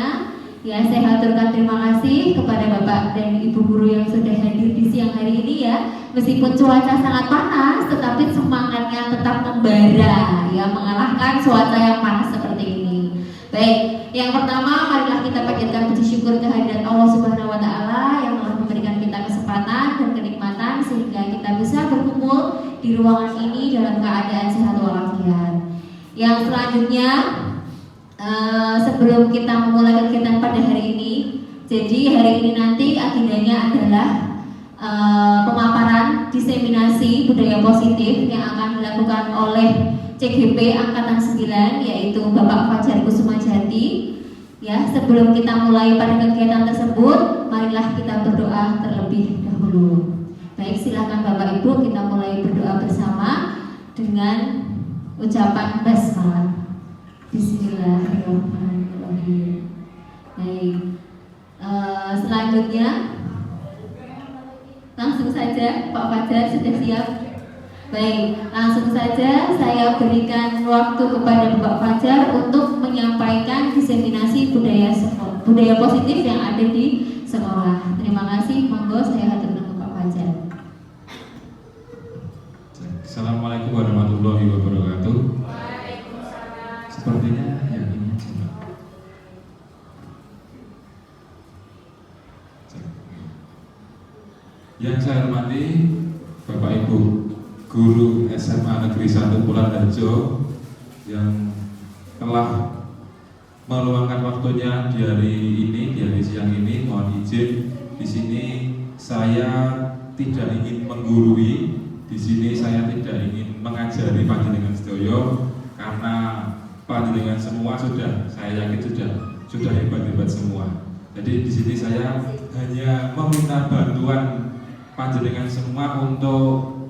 semuanya. Ya, saya haturkan terima kasih kepada Bapak dan Ibu guru yang sudah hadir di siang hari ini ya. Meskipun cuaca sangat panas, tetapi semangatnya tetap membara ya, mengalahkan cuaca yang panas seperti ini. Baik, yang pertama marilah kita panjatkan puji syukur kehadirat Allah Subhanahu wa taala yang telah memberikan kita kesempatan dan kenikmatan sehingga kita bisa berkumpul di ruangan ini dalam keadaan sehat walafiat. Yang selanjutnya, sebelum kita memulai kegiatan pada hari ini, jadi hari ini nanti agendanya adalah pemaparan diseminasi budaya positif yang akan dilakukan oleh CGP Angkatan 9, yaitu Bapak Fajar Kusumajati. Ya, sebelum kita mulai pada kegiatan tersebut, marilah kita berdoa terlebih dahulu. Baik, silakan Bapak Ibu, kita mulai berdoa bersama dengan ucapan basmalah. Bismillahirrahmanirrahim. Baik, selanjutnya langsung saja Pak Fajar sudah siap. Baik, langsung saja saya berikan waktu kepada Bapak Fajar untuk menyampaikan diseminasi budaya positif yang ada di sekolah. Terima kasih, monggo saya haturkan ke Pak Fajar. Assalamualaikum warahmatullahi wabarakatuh. Waalaikumsalam. Sepertinya yang ini aja. Yang saya hormati Bapak Ibu Guru SMA Negeri 1 Pulandarjo yang telah meluangkan waktunya di hari ini, di hari siang ini. Mohon izin, di sini saya tidak ingin menggurui, di sini saya tidak ingin mengajari panjenengan sedoyo, karena panjenengan semua sudah, saya yakin sudah hebat-hebat semua. Jadi di sini saya hanya meminta bantuan panjenengan semua untuk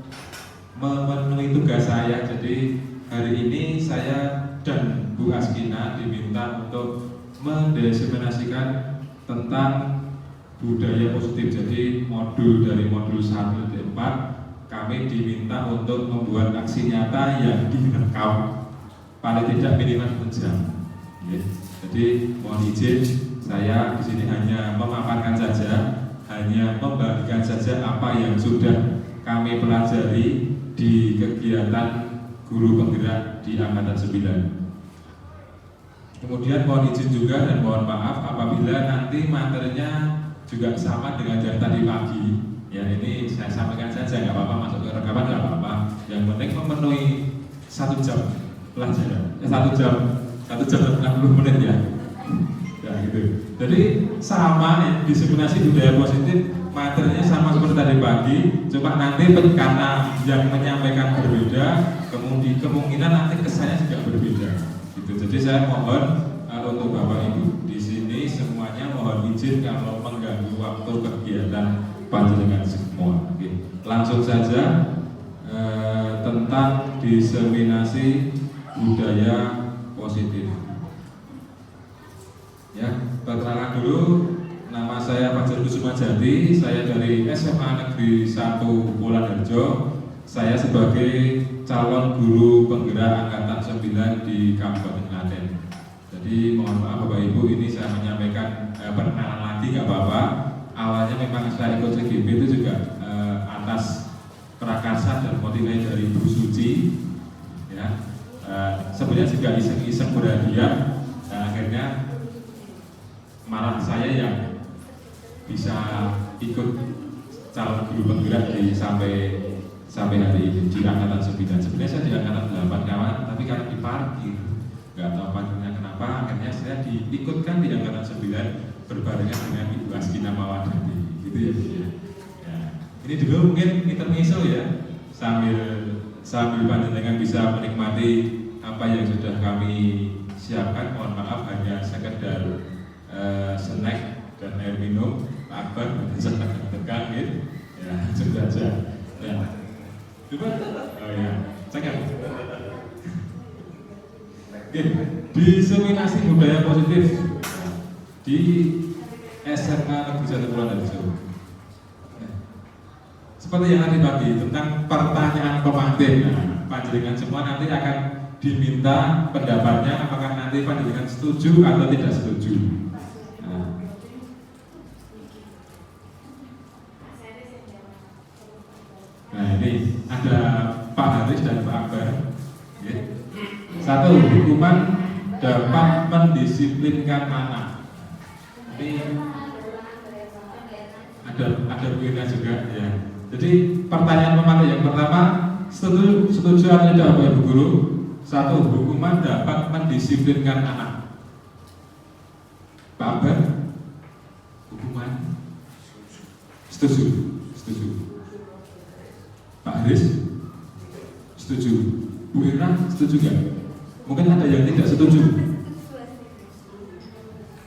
memenuhi tugas saya. Jadi hari ini saya dan Bu Askina diminta untuk mendiseminasikan tentang budaya positif. Jadi dari modul 1 sampai 4 kami diminta untuk membuat aksi nyata yang direkam paling tidak minimal sejam. Jadi mohon izin, saya di sini hanya memaparkan saja, hanya membagikan saja apa yang sudah kami pelajari di kegiatan guru penggerak di Angkatan 9. Kemudian mohon izin juga dan mohon maaf apabila nanti materinya juga sama dengan yang tadi pagi. Ya, ini saya sampaikan saja, nggak apa-apa, masuk ke rekaman nggak apa-apa. Yang penting memenuhi 1 jam pelajaran, 1 jam 60 menit ya. Ya gitu. Jadi sama diseminasi budaya positif, materinya sama seperti tadi pagi, cuma nanti karena yang menyampaikan berbeda, kemungkinan nanti kesannya juga berbeda. Gitu. Jadi saya mohon untuk Bapak Ibu di sini semuanya mohon izin kalau mengganggu waktu kegiatan panjenengan semua. Oke. Langsung saja tentang diseminasi budaya positif. Ya, perkenalan dulu. Nama saya Fajar Kusumajati, saya dari SMA Negeri 1 Pulandarjo. Saya sebagai calon guru penggerak Angkatan 9 di Kabupaten Klaten. Jadi mohon maaf Bapak Ibu, ini saya menyampaikan perkenalan lagi nggak apa-apa. Awalnya memang saya ikut CGP itu juga atas prakarsa dan motivasi dari Bu Suci. Ya, sebenarnya juga iseng-iseng berhadiah. Dan akhirnya malah saya yang bisa ikut calon guru penggerak sampai hari ini di Angkatan 9. Sebenarnya saya di Angkatan 8 kawan, tapi karena diparkir nggak tahu panjangnya kenapa, akhirnya saya diikutkan di Angkatan 9 berbarengan dengan Ibu Askina Mawadati, gitu ya. Ya. Ini dulu mungkin intermezzo ya, sambil panjenengan bisa menikmati apa yang sudah kami siapkan. Mohon maaf hanya sekedar snack dan air minum, Akbar sangat tekan gitu. Ya, sudah saja. Ya. Coba, oh ya, cekap. Diseminasi budaya positif di SMA Negeri 1 Pulandarjo. Seperti yang tadi pagi tentang pertanyaan pemantik, panjenengan semua nanti akan diminta pendapatnya apakah nanti panjenengan setuju atau tidak setuju. Nah ini ada Pak Haris dan Pak Akbar. Satu, hukuman dapat mendisiplinkan anak. Ini ada poinnya juga ya. Jadi pertanyaan pemakai yang pertama, setuju atau tidak Bapak Ibu Guru? Satu, hukuman dapat mendisiplinkan anak. Pak Akbar, hukuman setuju. Pak Haris setuju. Bu Ira setuju nggak? Mungkin ada yang tidak setuju.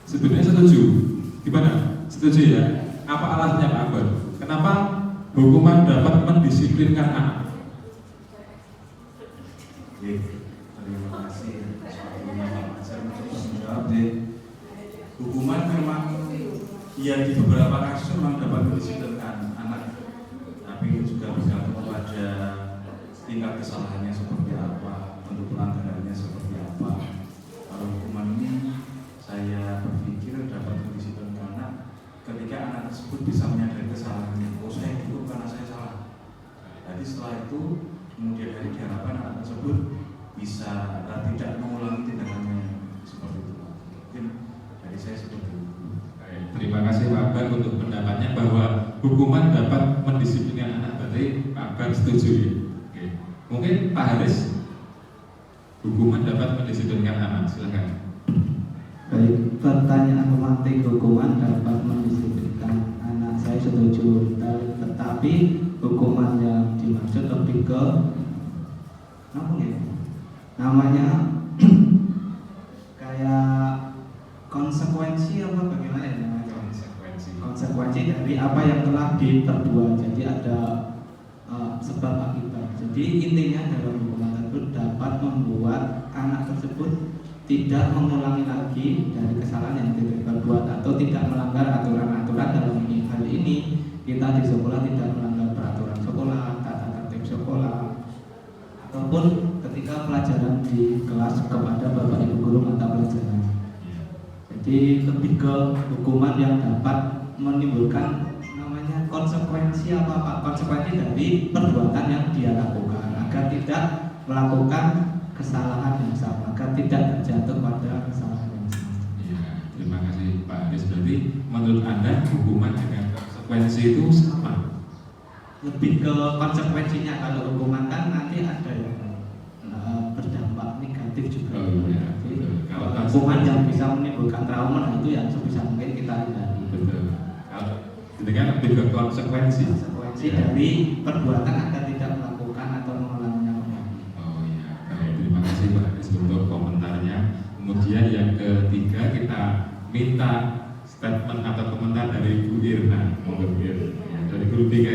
Sebenarnya setuju. Gimana? Setuju ya? Apa alasannya Pak Akbar? Kenapa hukuman dapat mendisiplinkan anak? Terima kasih atas waktunya Pak Fajar untuk menjawab. Hukuman memang ya di beberapa kasus memang dapat mendisiplinkan anak, tapi itu juga bergantung pada tingkat kesalahannya seperti apa, bentuk pelanggarannya seperti apa. Kalau hukuman ini saya berpikir dapat mendisiplinkan anak ketika anak tersebut bisa menyadari kesalahannya. Oh, saya dulu karena saya salah. Jadi setelah itu kemudian dari diharapkan anak tersebut bisa tidak mengulangi tindakannya seperti itu. Mungkin dari saya seperti itu. Terima kasih Pak Akbar untuk pendapatnya bahwa hukuman dapat mendisiplinkan anak. Berarti Pak Akbar setuju ya? Oke. Mungkin Pak Haris, hukuman dapat mendisiplinkan anak, silakan. Baik, pertanyaan pemantik hukuman dapat mendisiplinkan anak, saya setuju. Tetapi hukuman yang dimaksud lebih ke apa ya? Namanya kayak konsekuensi apa bagaimana ya namanya? Konsekuensi dari apa yang telah diperbuat. Jadi ada sebab akibat. Jadi intinya dalam hukuman tersebut dapat membuat anak tersebut tidak mengulangi lagi dari kesalahan yang diperbuat atau tidak melanggar aturan-aturan. Dalam hal ini kita di sekolah tidak melanggar peraturan sekolah, tata tertib sekolah, ataupun ketika pelajaran di kelas kepada Bapak Ibu guru mata pelajaran. Jadi lebih ke hukuman yang dapat menimbulkan namanya konsekuensi apa Pak? Konsekuensi dari perbuatan yang dia lakukan agar tidak melakukan kesalahan yang sama, agar tidak terjatuh pada kesalahan yang sama. Ya, terima kasih Pak Haris. Berarti menurut Anda hukuman dengan konsekuensi itu sama? Lebih ke konsekuensinya. Kalau hukuman kan nanti ada yang berdampak negatif juga. Oh, iya. Kalau hukuman yang bisa menimbulkan trauma itu yang sebisa mungkin kita hindari. Betul. Kalau dengan lebih ke konsekuensi Dari perbuatan agar tidak melakukan atau mengulanginya kembali. Oh iya, baik, terima kasih Pak Haris untuk komentarnya. Kemudian yang ketiga kita minta statement atau komentar dari Bu Irna. Monggo Bu Irna, dari guru BK.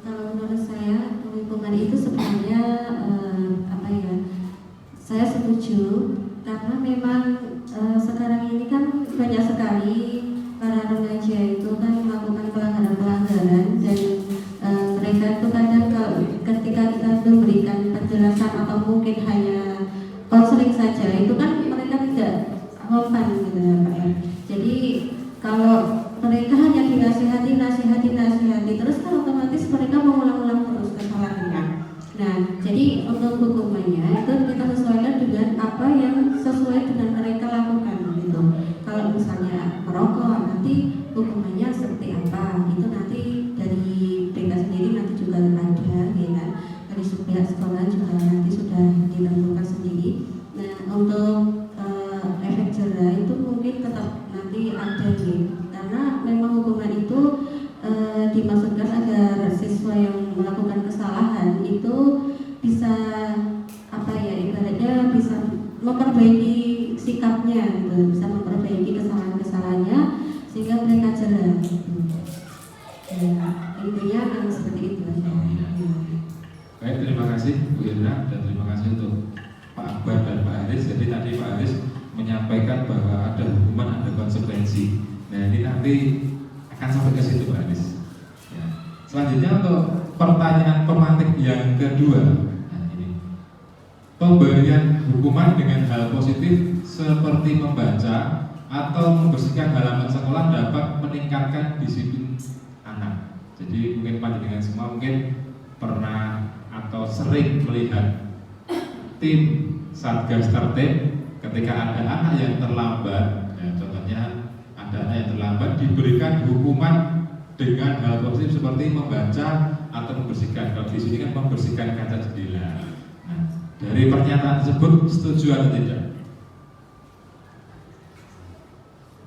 Kalau menurut saya hukuman itu sebenarnya saya setuju karena memang sekarang ini kan banyak sekali para remaja itu kan melakukan pelanggaran dan mereka itu kadang ketika kita memberikan penjelasan atau mungkin hanya konseling saja itu kan mereka tidak relevan gitu ya Pak ya. Jadi kalau mereka hanya dinasihati terus kan otomatis mereka mengulang-ulang terus kesalahannya. Nah, jadi untuk hukumannya itu kita sesuaikan dengan apa yang sesuai dengan mereka lakukan gitu. Kalau misalnya merokok, nanti hukumannya seperti apa? Itu nanti dari BK sendiri nanti juga ada, ya kan? Dari pihak sekolah juga nanti sudah ditentukan sendiri. Nah, untuk efek jerah itu mungkin tetap nanti ada gitu. Karena memang hukuman itu dimaksudkan agar siswa yang melakukan kesalahan itu bisa ibaratnya bisa memperbaiki sikapnya gitu, bisa memperbaiki kesalahan-kesalahannya sehingga mereka jerah. Ya, intinya kan seperti itu aja. Baik, terima kasih Bu Irna dan terima kasih untuk Pak Akbar dan Pak Haris. Jadi tadi Pak Haris menyampaikan bahwa ada hukuman, ada konsekuensi. Nah ini nanti akan sampai ke situ Pak Haris. Ya. Selanjutnya untuk pertanyaan pemantik yang kedua. Nah ini pemberian hukuman dengan hal positif seperti membaca atau membersihkan halaman sekolah dapat meningkatkan disiplin anak. Jadi mungkin panjenengan semua mungkin pernah atau sering melihat tim Satgas Tertib ketika ada anak yang terlambat, ya, contohnya ada anak yang terlambat diberikan hukuman dengan hal positif seperti membaca atau membersihkan. Kalau di sini kan membersihkan kaca jendela. Nah, dari pernyataan tersebut setuju atau tidak?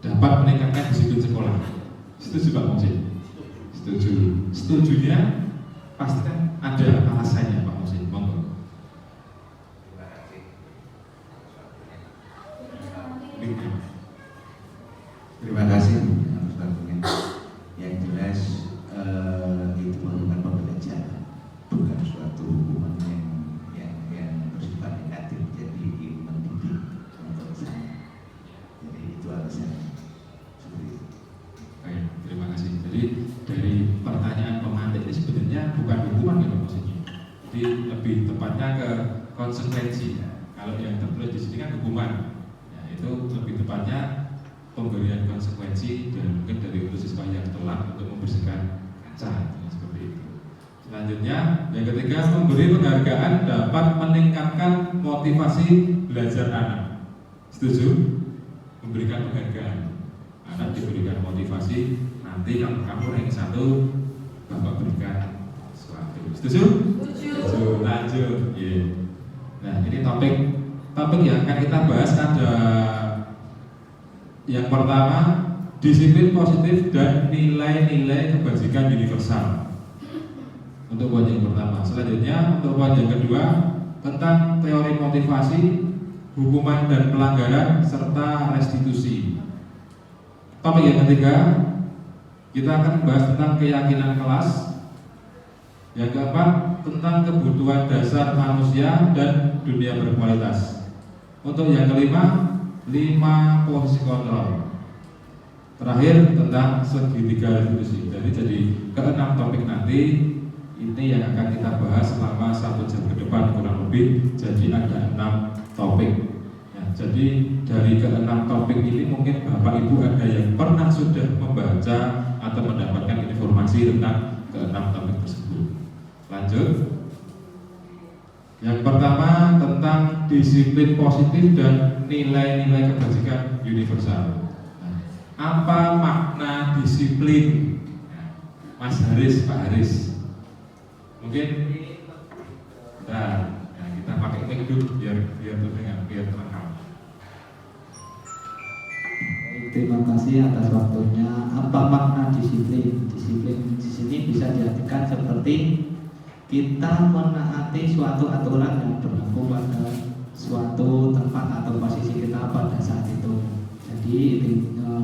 Dapat meningkatkan disiplin sekolah. Setuju Pak Musin? Setuju. Setujunya pasti kan ada alasannya Pak Musin. Monggo. Terima kasih atas waktunya. Yang jelas itu merupakan pembelajaran, bukan suatu hukuman yang bersifat negatif. Jadi mendidik menurut saya. Jadi itu alasannya. Baik, terima kasih. Jadi dari pertanyaan pemantik ini sebenarnya bukan hukuman ya Pak Musin. Jadi lebih tepatnya ke konsekuensi. Ya. Kalau yang tertulis di sini kan hukuman. Ya, itu lebih tepatnya pemberian konsekuensi dan mungkin dari untuk siswa yang telat untuk membersihkan kaca seperti itu. Selanjutnya yang ketiga, memberi penghargaan dapat meningkatkan motivasi belajar anak. Setuju? Memberikan penghargaan, anak diberikan motivasi. Nanti kalau kamu ranking 1, bapak berikan sesuatu. Setuju? Setuju. Lanjut. Yeah. Nah ini topik yang akan kita bahas ada yang pertama, disiplin positif dan nilai-nilai kebajikan universal. Untuk poin yang pertama. Selanjutnya untuk poin yang kedua tentang teori motivasi, hukuman dan pelanggaran serta restitusi. Topik yang ketiga kita akan membahas tentang keyakinan kelas. Yang keempat tentang kebutuhan dasar manusia dan dunia berkualitas. Untuk yang kelima 5 posisi kontrol. Terakhir tentang segitiga restitusi. Jadi ke-6 topik nanti ini yang akan kita bahas selama 1 jam ke depan kurang lebih. Jadi ada 6 topik. Ya, jadi dari ke-6 topik ini mungkin Bapak Ibu ada yang pernah sudah membaca atau mendapatkan informasi tentang ke-6 topik tersebut. Lanjut. Yang pertama tentang disiplin positif dan nilai-nilai kebajikan universal. Nah, apa makna disiplin? Mas Haris, Pak Haris. Mungkin nah, kita pakai mic dulu biar terdengar, biar terangkat. Terima kasih atas waktunya. Apa makna disiplin? Disiplin di sini bisa diartikan seperti kita menaati suatu aturan yang berlaku pada suatu tempat atau posisi kita pada saat itu. Jadi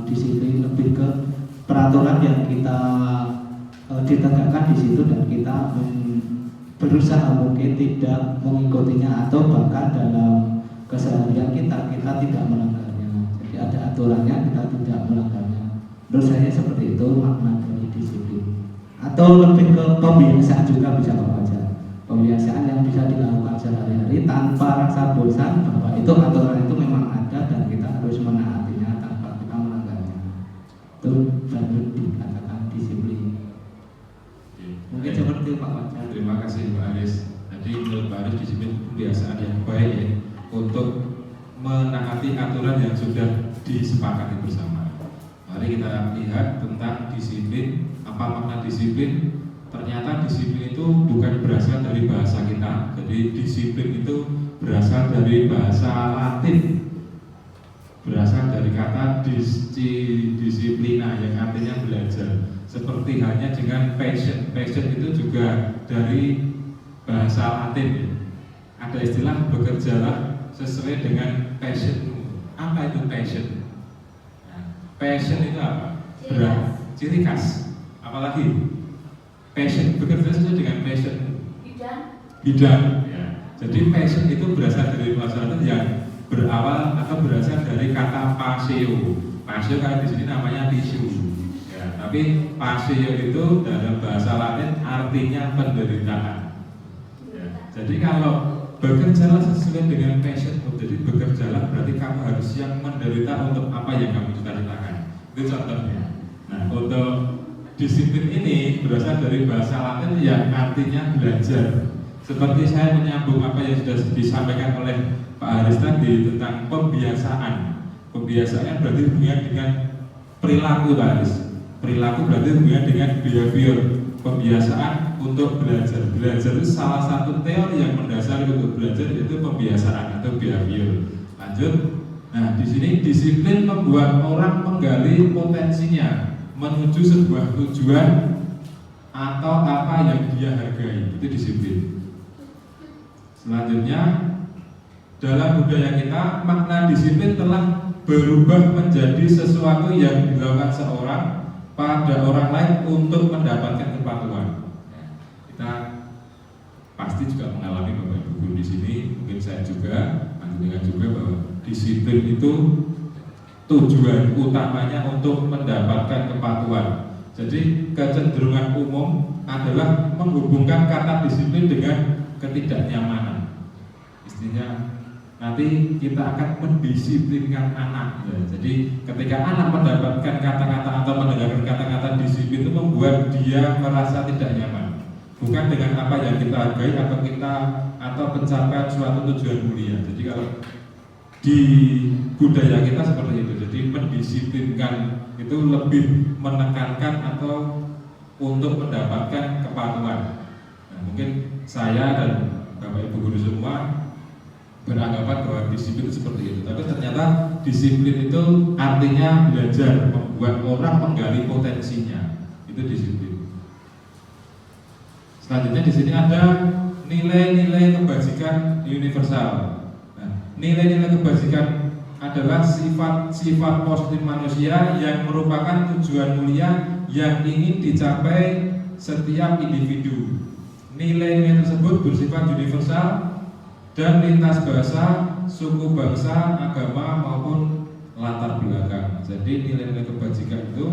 disiplin lebih ke peraturan yang kita ditegakkan di situ dan kita berusaha mungkin tidak mengikutinya atau bahkan dalam keseharian kita tidak melanggarnya. Jadi ada aturannya, kita tidak melanggarnya. Menurut saya seperti itu makna dari disiplin. Atau lebih ke pembiasaan juga bisa membaca. Pembiasaan yang bisa dilakukan sehari-hari tanpa rasa bosan bahwa itu aturan itu memang ada dan kita harus menaatinya tanpa kita melanggarnya. Itu baru dikatakan disiplin. Mungkin seperti itu Pak Wajar. Terima kasih Pak Aris. Jadi menurut Pak Aris disiplin kebiasaan yang baik ya untuk menaati aturan yang sudah disepakati bersama. Mari kita lihat tentang disiplin. Apa makna disiplin? Ternyata disiplin itu bukan berasal dari bahasa kita. Jadi disiplin itu berasal dari bahasa Latin. Berasal dari kata disiplina yang artinya belajar. Seperti halnya dengan passion. Passion itu juga dari bahasa Latin. Ada istilah bekerjalah sesuai dengan passionmu. Apa itu passion? Nah, passion itu apa? Ciri khas. Apalagi passion, bekerja sesuai dengan passion bidang ya. Jadi passion itu berasal dari bahasa Latin yang berawal atau berasal dari kata paseo. Paseo kayak di sini namanya tisu ya, tapi paseo itu dalam bahasa Latin artinya penderitaan ya. Jadi kalau bekerjalah sesuai dengan passionmu. Jadi bekerjalah berarti kamu harus siap menderita untuk apa yang kamu cita-citakan. Itu contohnya. Nah, untuk disiplin ini berasal dari bahasa Latin yang artinya belajar. Seperti saya menyambung apa yang sudah disampaikan oleh Pak Haris tadi tentang pembiasaan. Pembiasaan berarti hubungan dengan perilaku, Pak Haris. Perilaku berarti hubungan dengan behavior. Pembiasaan untuk belajar. Belajar itu salah satu teori yang mendasari untuk belajar, yaitu pembiasaan atau behavior. Lanjut. Nah, di sini disiplin membuat orang menggali potensinya menuju sebuah tujuan atau apa yang dia hargai. Itu disiplin. Selanjutnya, dalam budaya kita, makna disiplin telah berubah menjadi sesuatu yang dilakukan seorang pada orang lain untuk mendapatkan kepatuhan. Kita pasti juga mengalami Bapak Ibu guru di sini, mungkin saya juga, panjenengan juga, bahwa disiplin itu tujuan utamanya untuk mendapatkan kepatuhan. Jadi kecenderungan umum adalah menghubungkan kata disiplin dengan ketidaknyamanan. Istinya nanti kita akan mendisiplinkan anak. Ya, jadi ketika anak mendapatkan kata-kata atau mendengarkan kata-kata disiplin itu membuat dia merasa tidak nyaman. Bukan dengan apa yang kita hargai atau pencapaian suatu tujuan mulia. Jadi kalau di budaya kita seperti itu. Jadi mendisiplinkan itu lebih menekankan atau untuk mendapatkan kepatuhan. Nah, mungkin saya dan Bapak Ibu guru semua beranggapan bahwa disiplin itu seperti itu, tapi ternyata disiplin itu artinya belajar, membuat orang menggali potensinya. Itu disiplin. Selanjutnya di sini ada nilai-nilai kebajikan universal. Nah, nilai-nilai kebajikan adalah sifat-sifat positif manusia yang merupakan tujuan mulia yang ingin dicapai setiap individu. Nilai-nilai tersebut bersifat universal dan lintas bahasa, suku bangsa, agama maupun latar belakang. Jadi nilai-nilai kebajikan itu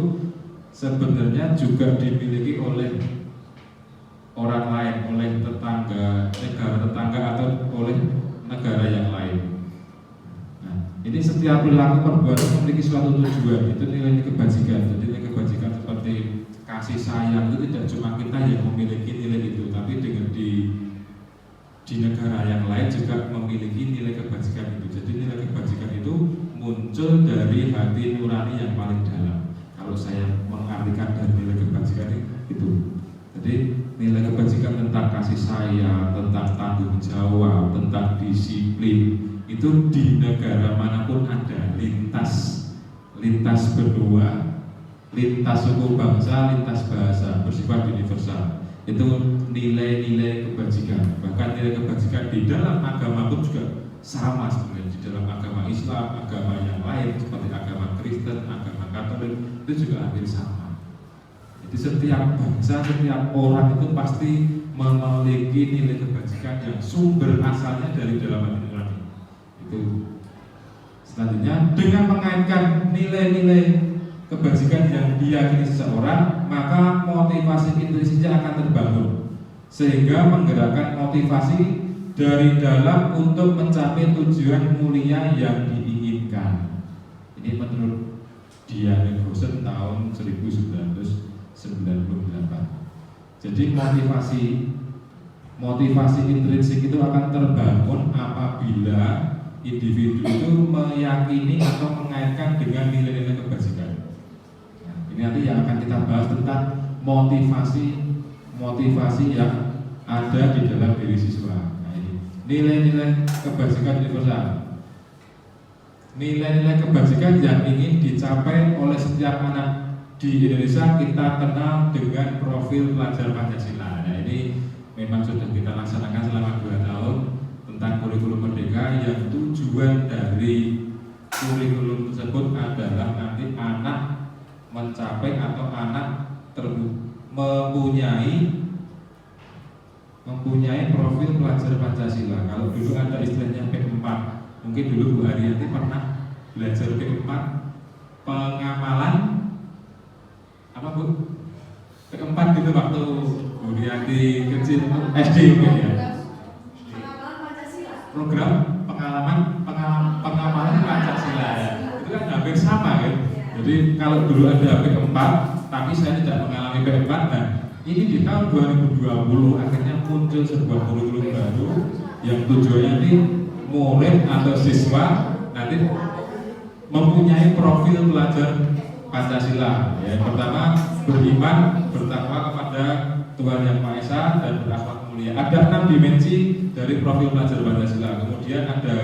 sebenarnya juga dimiliki oleh orang lain, oleh tetangga, negara tetangga atau oleh negara yang lain. Nah, ini setiap perilaku perbuatan memiliki suatu tujuan. Itu nilai kebajikan. Jadi nilai kebajikan seperti kasih sayang itu tidak cuma kita yang memiliki nilai itu, tapi dengan di negara yang lain juga memiliki nilai kebajikan itu. Jadi nilai kebajikan itu muncul dari hati nurani yang paling dalam. Kalau saya mengartikan dari nilai kebajikan itu. Jadi nilai kebajikan tentang kasih sayang, tentang tanggung jawab, tentang disiplin itu di negara manapun ada, lintas benua, lintas suku bangsa, lintas bahasa, bersifat universal. Itu nilai-nilai kebajikan. Bahkan nilai kebajikan di dalam agama pun juga sama sebenarnya. Di dalam agama Islam, agama yang lain seperti agama Kristen, agama Katolik itu juga hampir sama. Jadi setiap bangsa, setiap orang itu pasti memiliki nilai kebajikan yang sumber asalnya dari dalam hati nurani. Itu. Selanjutnya, dengan mengaitkan nilai-nilai kebajikan yang diyakini seseorang, maka motivasi intrinsiknya akan terbangun sehingga menggerakkan motivasi dari dalam untuk mencapai tujuan mulia yang diinginkan. Ini menurut Diane Rosen tahun 1998. Jadi motivasi intrinsik itu akan terbangun apabila individu itu meyakini atau mengaitkan dengan nilai-nilai kebajikan. Ini nanti yang akan kita bahas tentang motivasi yang ada di dalam diri siswa. Nah, ini nilai-nilai kebajikan universal. Nilai-nilai kebajikan yang ingin dicapai oleh setiap anak di Indonesia kita kenal dengan profil pelajar Pancasila. Nah, ini memang sudah kita laksanakan selama 2 tahun tentang kurikulum merdeka, yang tujuan dari kurikulum tersebut adalah nanti anak mencapai atau anak mempunyai profil pelajar Pancasila. Kalau dulu ada istilahnya P4, mungkin dulu Bu Haryanti pernah belajar P4, pengamalan apa Bu? P4 gitu waktu Bu Haryanti kecil SD mungkin ya. Jadi kalau dulu ada P4, tapi saya tidak mengalami P4, nah ini di tahun 2020 akhirnya muncul sebuah kurikulum baru yang tujuannya ini murid atau siswa nanti mempunyai profil pelajar Pancasila. Yang pertama, beriman, bertakwa kepada Tuhan Yang Maha Esa dan berakhlak mulia. Ada 6 dimensi dari profil pelajar Pancasila. Kemudian ada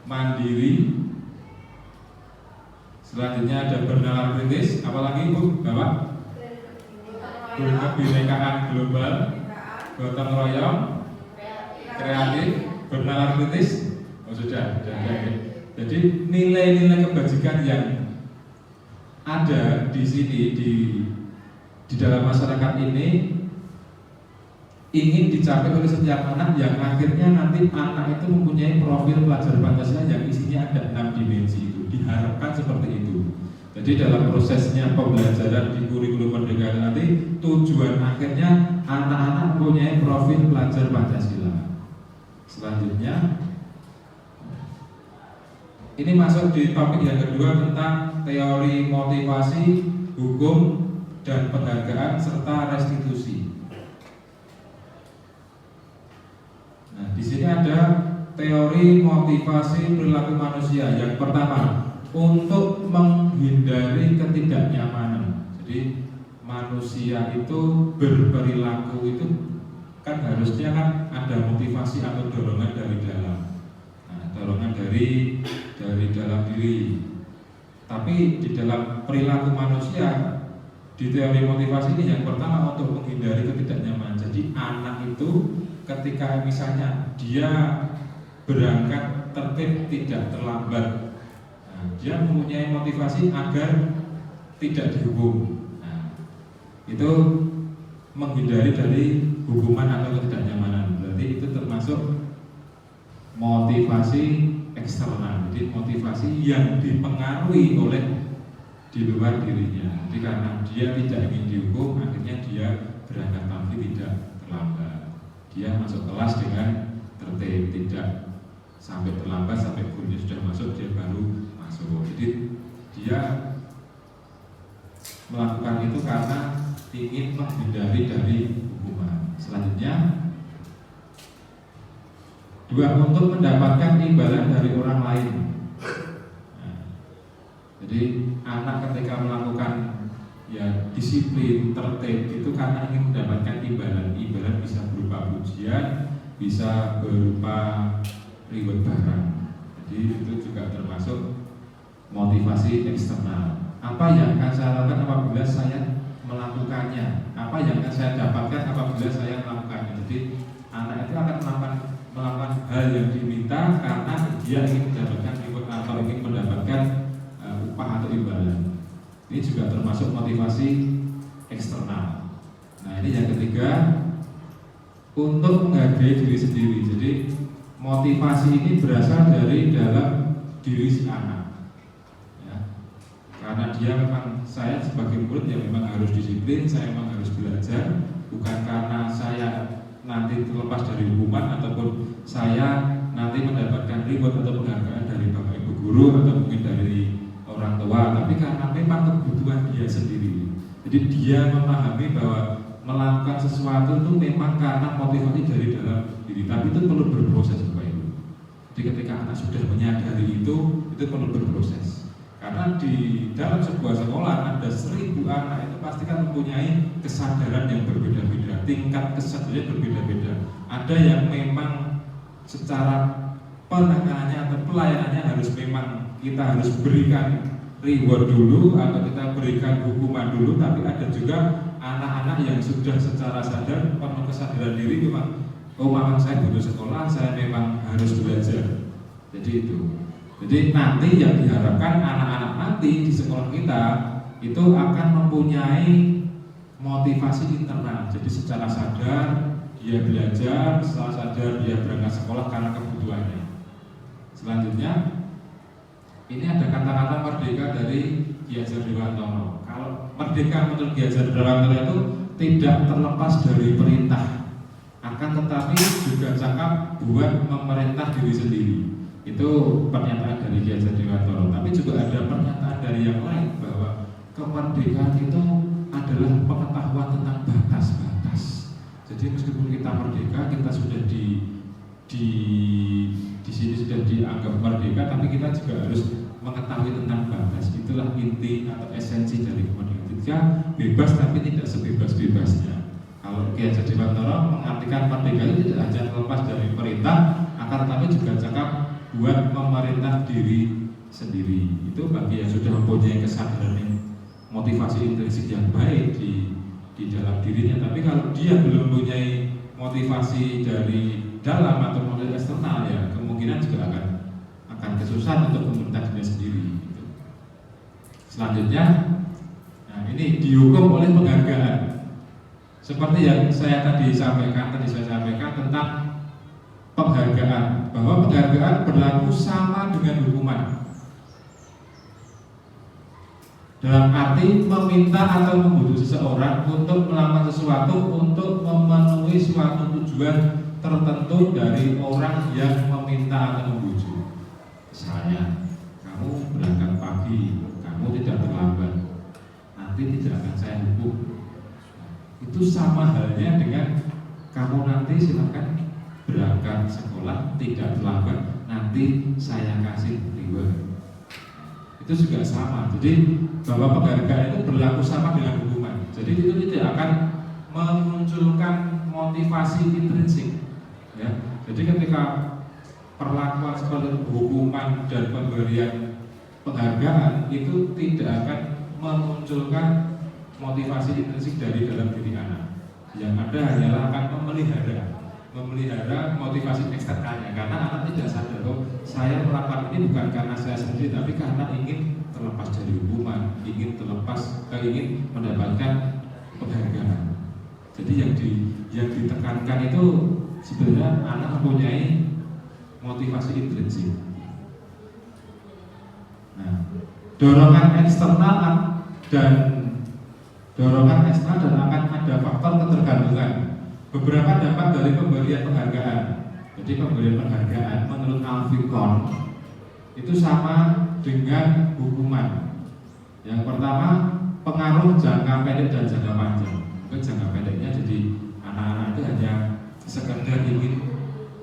mandiri. Selanjutnya ada bernalar kritis. Apalagi Bu, Bapak? Kebinekaan global, gotong royong, kreatif, bernalar kritis. Oh sudah. Jadi nilai-nilai kebajikan yang ada di sini di dalam masyarakat ini ingin dicapai oleh setiap anak yang akhirnya nanti anak itu mempunyai profil pelajar Pancasila yang isinya ada 6 dimensi itu. Diharapkan seperti itu. Jadi dalam prosesnya pembelajaran di kurikulum Merdeka nanti tujuan akhirnya anak-anak mempunyai profil pelajar Pancasila. Selanjutnya ini masuk di topik yang kedua tentang teori motivasi, hukum, dan penghargaan serta restitusi. Nah, di sini ada teori motivasi perilaku manusia. Yang pertama, untuk menghindari ketidaknyamanan. Jadi manusia itu berperilaku itu kan harusnya kan ada motivasi atau dorongan dari dalam. Nah, dorongan dari dalam diri. Tapi di dalam perilaku manusia di teori motivasi ini yang pertama untuk menghindari ketidaknyamanan. Jadi anak itu ketika misalnya dia berangkat tertib tidak terlambat, nah, dia mempunyai motivasi agar tidak dihukum. Nah, itu menghindari dari hukuman atau ketidaknyamanan. Berarti itu termasuk motivasi eksternal. Jadi motivasi yang dipengaruhi oleh di luar dirinya. Jadi karena dia tidak ingin dihukum, akhirnya dia berangkat pagi tidak terlambat. Dia masuk kelas dengan tertib, tidak sampai terlambat sampai gurunya sudah masuk dia baru masuk. Jadi dia melakukan itu karena ingin menghindari dari hukuman. Selanjutnya, dua, untuk mendapatkan imbalan dari orang lain. Nah, jadi anak ketika melakukan ya disiplin, tertib itu karena ingin mendapatkan imbalan. Imbalan bisa berupa pujian, bisa berupa reward barang. Jadi itu juga termasuk motivasi eksternal. Apa yang akan saya lakukan apabila saya melakukannya? Apa yang akan saya dapatkan apabila saya melakukannya? Jadi anak itu akan melakukan hal yang diminta karena dia ingin mendapatkan reward atau ingin mendapatkan upah atau imbalan. Ini juga termasuk motivasi eksternal. Nah, ini yang ketiga, untuk menghargai diri sendiri. Jadi motivasi ini berasal dari dalam diri si anak. Ya. Karena dia memang, saya sebagai murid ya memang harus disiplin, saya memang harus belajar, bukan karena saya nanti terlepas dari hukuman ataupun saya nanti mendapatkan reward atau penghargaan dari bapak ibu guru atau mungkin dari orang tua, tapi karena memang kebutuhan dia sendiri. Jadi dia memahami bahwa melakukan sesuatu itu memang karena motivasi dari dalam diri, tapi itu perlu berproses Bapak Ibu. Jadi ketika anak sudah menyadari itu perlu berproses. Karena di dalam sebuah sekolah ada 1000 anak, itu pasti kan mempunyai kesadaran yang berbeda-beda, tingkat kesadarannya berbeda-beda. Ada yang memang secara penanganannya atau pelayanannya harus memang kita harus berikan reward dulu atau kita berikan hukuman dulu, tapi ada juga anak-anak yang sudah secara sadar, penuh kesadaran diri memang, oh memang saya butuh sekolah, saya memang harus belajar. Jadi itu. Jadi nanti yang diharapkan anak-anak nanti di sekolah kita itu akan mempunyai motivasi internal. Jadi secara sadar dia belajar, secara sadar dia berangkat sekolah karena kebutuhannya. Selanjutnya, ini ada kata-kata merdeka dari Ki Hajar Dewantara. Kalau merdeka menurut Ki Hajar Dewantara itu tidak terlepas dari perintah, akan tetapi juga cakap buat memerintah diri sendiri. Itu pernyataan dari Ki Hajar Dewantara. Tapi juga ada pernyataan dari yang lain bahwa kemerdekaan itu adalah pengetahuan tentang batas-batas. Jadi meskipun kita merdeka, kita sudah di sini sudah dianggap merdeka, tapi kita juga harus mengetahui tentang batas. Itulah inti atau esensi dari kemerdekaan. Ketika bebas tapi tidak sebebas-bebasnya. Kalau Kiai Haji Dewantara mengartikan merdeka itu tidak hanya terlepas dari perintah, akan tetapi juga cakap buat memerintah diri sendiri. Itu bagi yang sudah mempunyai kesadaran motivasi intrinsik yang baik di dalam dirinya. Tapi kalau dia belum mempunyai motivasi dari dalam atau motivasi eksternal, ya kemungkinan juga akan kesusahan untuk memerintah diri sendiri. Gitu. Selanjutnya, nah ini dihukum oleh penghargaan. Seperti yang saya tadi sampaikan tentang penghargaan, bahwa penghargaan berlaku sama dengan hukuman. Dalam arti meminta atau membujuk seseorang untuk melakukan sesuatu untuk memenuhi suatu tujuan tertentu dari orang yang meminta atau membujuk. Misalnya, kamu berangkat pagi, kamu tidak terlambat, nanti tidak akan saya hukum. Itu sama halnya dengan kamu nanti silakan berangkat sekolah tidak terlambat, nanti saya kasih reward. Itu juga sama. Jadi bahwa penghargaan itu berlaku sama dengan hukuman. Jadi itu tidak akan memunculkan motivasi intrinsik. Ya. Jadi ketika perlakuan seperti hukuman dan pemberian penghargaan itu tidak akan memunculkan motivasi intrinsik dari dalam diri anak. Yang ada hanyalah akan memelihara motivasi eksternalnya, karena anak tidak sadar bahwa saya melakukan ini bukan karena saya sendiri, tapi karena ingin terlepas dari hukuman, ingin mendapatkan penghargaan. Jadi yang ditekankan itu sebenarnya anak mempunyai motivasi intrinsik. Nah, dorongan eksternal dan akan ada faktor ketergantungan. Beberapa dampak dari pemberian penghargaan. Jadi pemberian penghargaan menurut Alfikon itu sama dengan hukuman. Yang pertama, pengaruh jangka pendek dan jangka panjang. Mungkin jangka pendeknya jadi anak-anak itu hanya sekedar ingin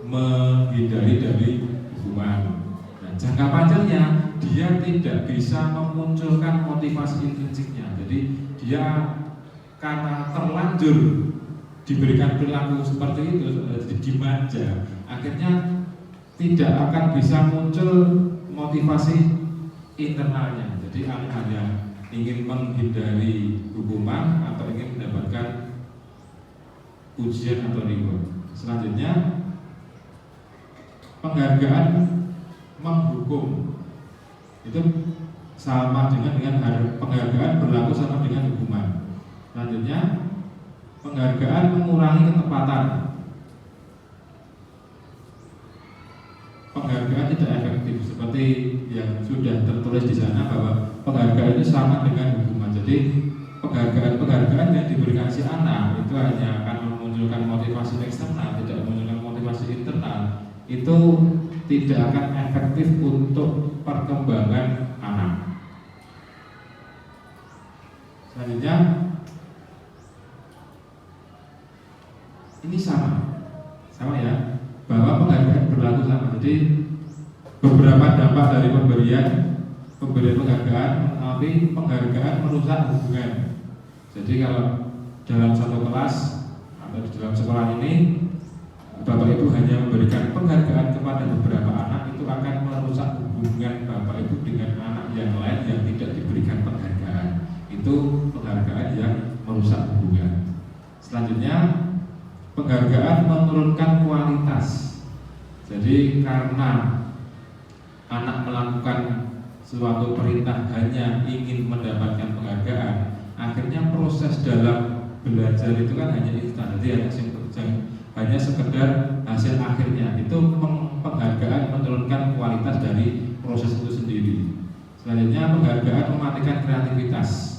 menghindari dari hukuman. Nah, jangka panjangnya dia tidak bisa memunculkan motivasi intrinsiknya. Jadi dia karena terlanjur diberikan perilaku seperti itu, jadi dimanja, akhirnya tidak akan bisa muncul motivasi internalnya. Jadi hanya ingin menghindari hukuman atau ingin mendapatkan ujian atau reward. Selanjutnya, penghargaan menghukum itu sama dengan penghargaan berlaku sama dengan hukuman. Selanjutnya, penghargaan mengurangi ketepatan. Penghargaan tidak efektif, seperti yang sudah tertulis di sana bahwa penghargaan itu sama dengan hukuman. Jadi penghargaan yang diberikan si anak itu hanya akan memunculkan motivasi eksternal, tidak memunculkan motivasi internal. Itu tidak akan efektif untuk perkembangan anak. Selanjutnya, ini sama ya, bahwa penghargaan berlaku sama. Jadi beberapa dampak dari pemberian penghargaan, tapi penghargaan merusak hubungan. Jadi kalau dalam satu kelas atau di dalam sekolah ini Bapak Ibu hanya memberikan penghargaan kepada beberapa anak, itu akan merusak hubungan Bapak Ibu dengan anak yang lain yang tidak diberikan penghargaan. Itu penghargaan yang merusak hubungan. Selanjutnya, penghargaan menurunkan kualitas. Jadi karena anak melakukan suatu perintah hanya ingin mendapatkan penghargaan, akhirnya proses dalam belajar itu kan hanya instan. Jadi hanya sekedar hasil akhirnya. Itu penghargaan menurunkan kualitas dari proses itu sendiri. Selanjutnya, penghargaan mematikan kreativitas.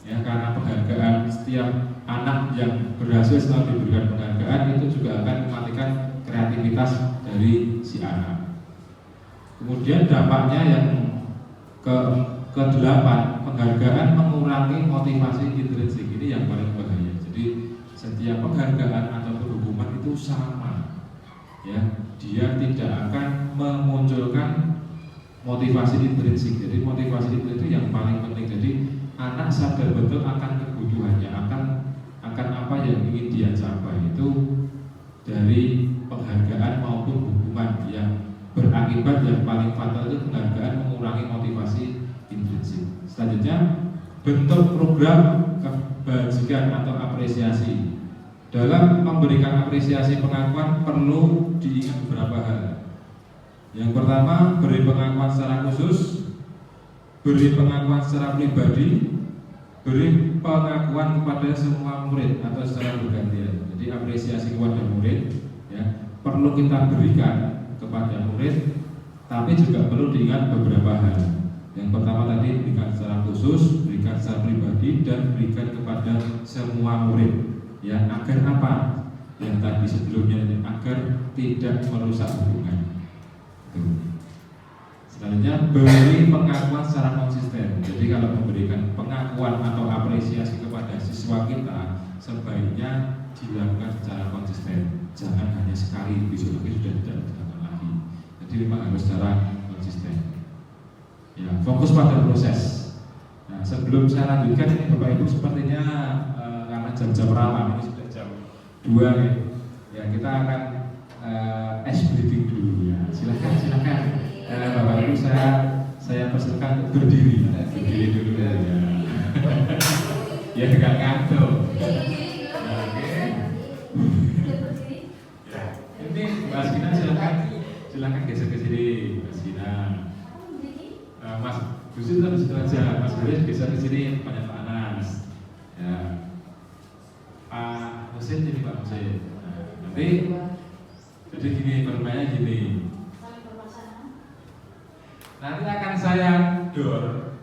Ya, karena penghargaan setiap anak yang berhasil setelah diberikan penghargaan itu juga akan mematikan kreativitas dari si anak. Kemudian dampaknya yang Kedelapan, penghargaan mengurangi motivasi intrinsik. Ini yang paling bahaya. Jadi setiap penghargaan ataupun hukuman itu sama, ya, dia tidak akan memunculkan motivasi intrinsik. Jadi motivasi intrinsik itu yang paling penting. Jadi anak sadar betul akan kebutuhannya, akan apa yang ingin dia capai. Itu dari penghargaan maupun hukuman yang berakibat yang paling fatal itu penghargaan mengurangi motivasi intrinsik. Selanjutnya, bentuk program kebajikan atau apresiasi. Dalam memberikan apresiasi pengakuan perlu diingat beberapa hal. Yang pertama, beri pengakuan secara khusus, beri pengakuan secara pribadi, beri pengakuan kepada semua murid atau secara bergantian. Jadi apresiasi kepada murid, ya, perlu kita berikan kepada murid, tapi juga perlu diingat beberapa hal. Yang pertama tadi, berikan secara khusus, berikan secara pribadi, dan berikan kepada semua murid. Ya, agar apa? Yang tadi sebelumnya, agar tidak merusak hubungan. Selanjutnya, beri pengakuan secara konsisten. Jadi kalau memberikan pengakuan atau apresiasi kepada siswa kita, sebaiknya dilakukan secara konsisten. Jangan hanya sekali, besok lagi sudah tidak dilakukan lagi. Jadi memang harus secara konsisten. Ya, fokus pada proses. Nah, sebelum saya lanjutkan ini Bapak Ibu, sepertinya karena jam-jam rawan, ini sudah jam 2 ya. Ya, kita akan ice breathing dulu ya. Silakan. Bapak Ibu, saya persilakan untuk berdiri dulu ya. Ya, nggak ngantuk. Oke. Ya, ini Mbak Asgina silakan geser ke sini, Mbak Asgina. Mas Gusi tetap di situ aja, Mas Haris geser ke sini, banyak Pak Anas. Ya, Pak Husin jadi Pak Husin. Nah, nanti jadi gini, permainnya gini. Nanti akan saya dor.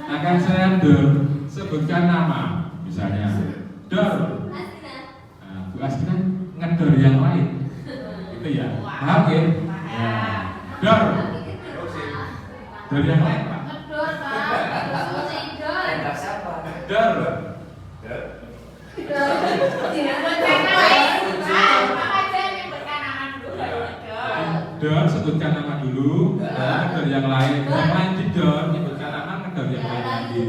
Akan saya dor, sebutkan nama, misalnya dor. Nah, Bu Asgina ngedor yang lain, gitu ya. Paham ya? Ya. Dor. Dor yang lain Pak. Dor. Dor, sebutkan nama dulu. Dor yang lain. Yang lain di dor, sebutkan nama, ngedor yang lain lagi.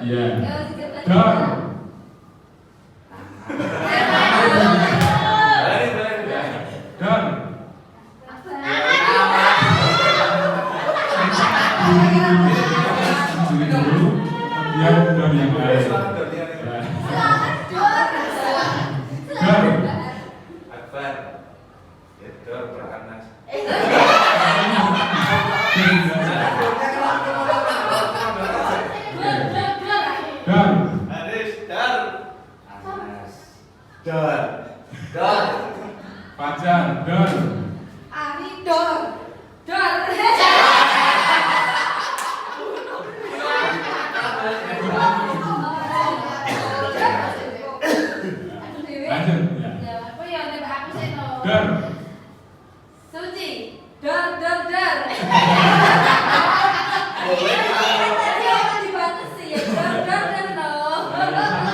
Iya. Dor. Dor. Dulu, kemudian dor yang lain. Dor. Akbar. Dor Prakanas. Dor. Haris Dor. Anas. Dor. Dor. Fajar. Dor. Ari dor. Dor. Lanjut ya. Apa ya nek aku sih no. Dor. Suci. Dor dor dor. Dibatasi ya. Dor dor dor no.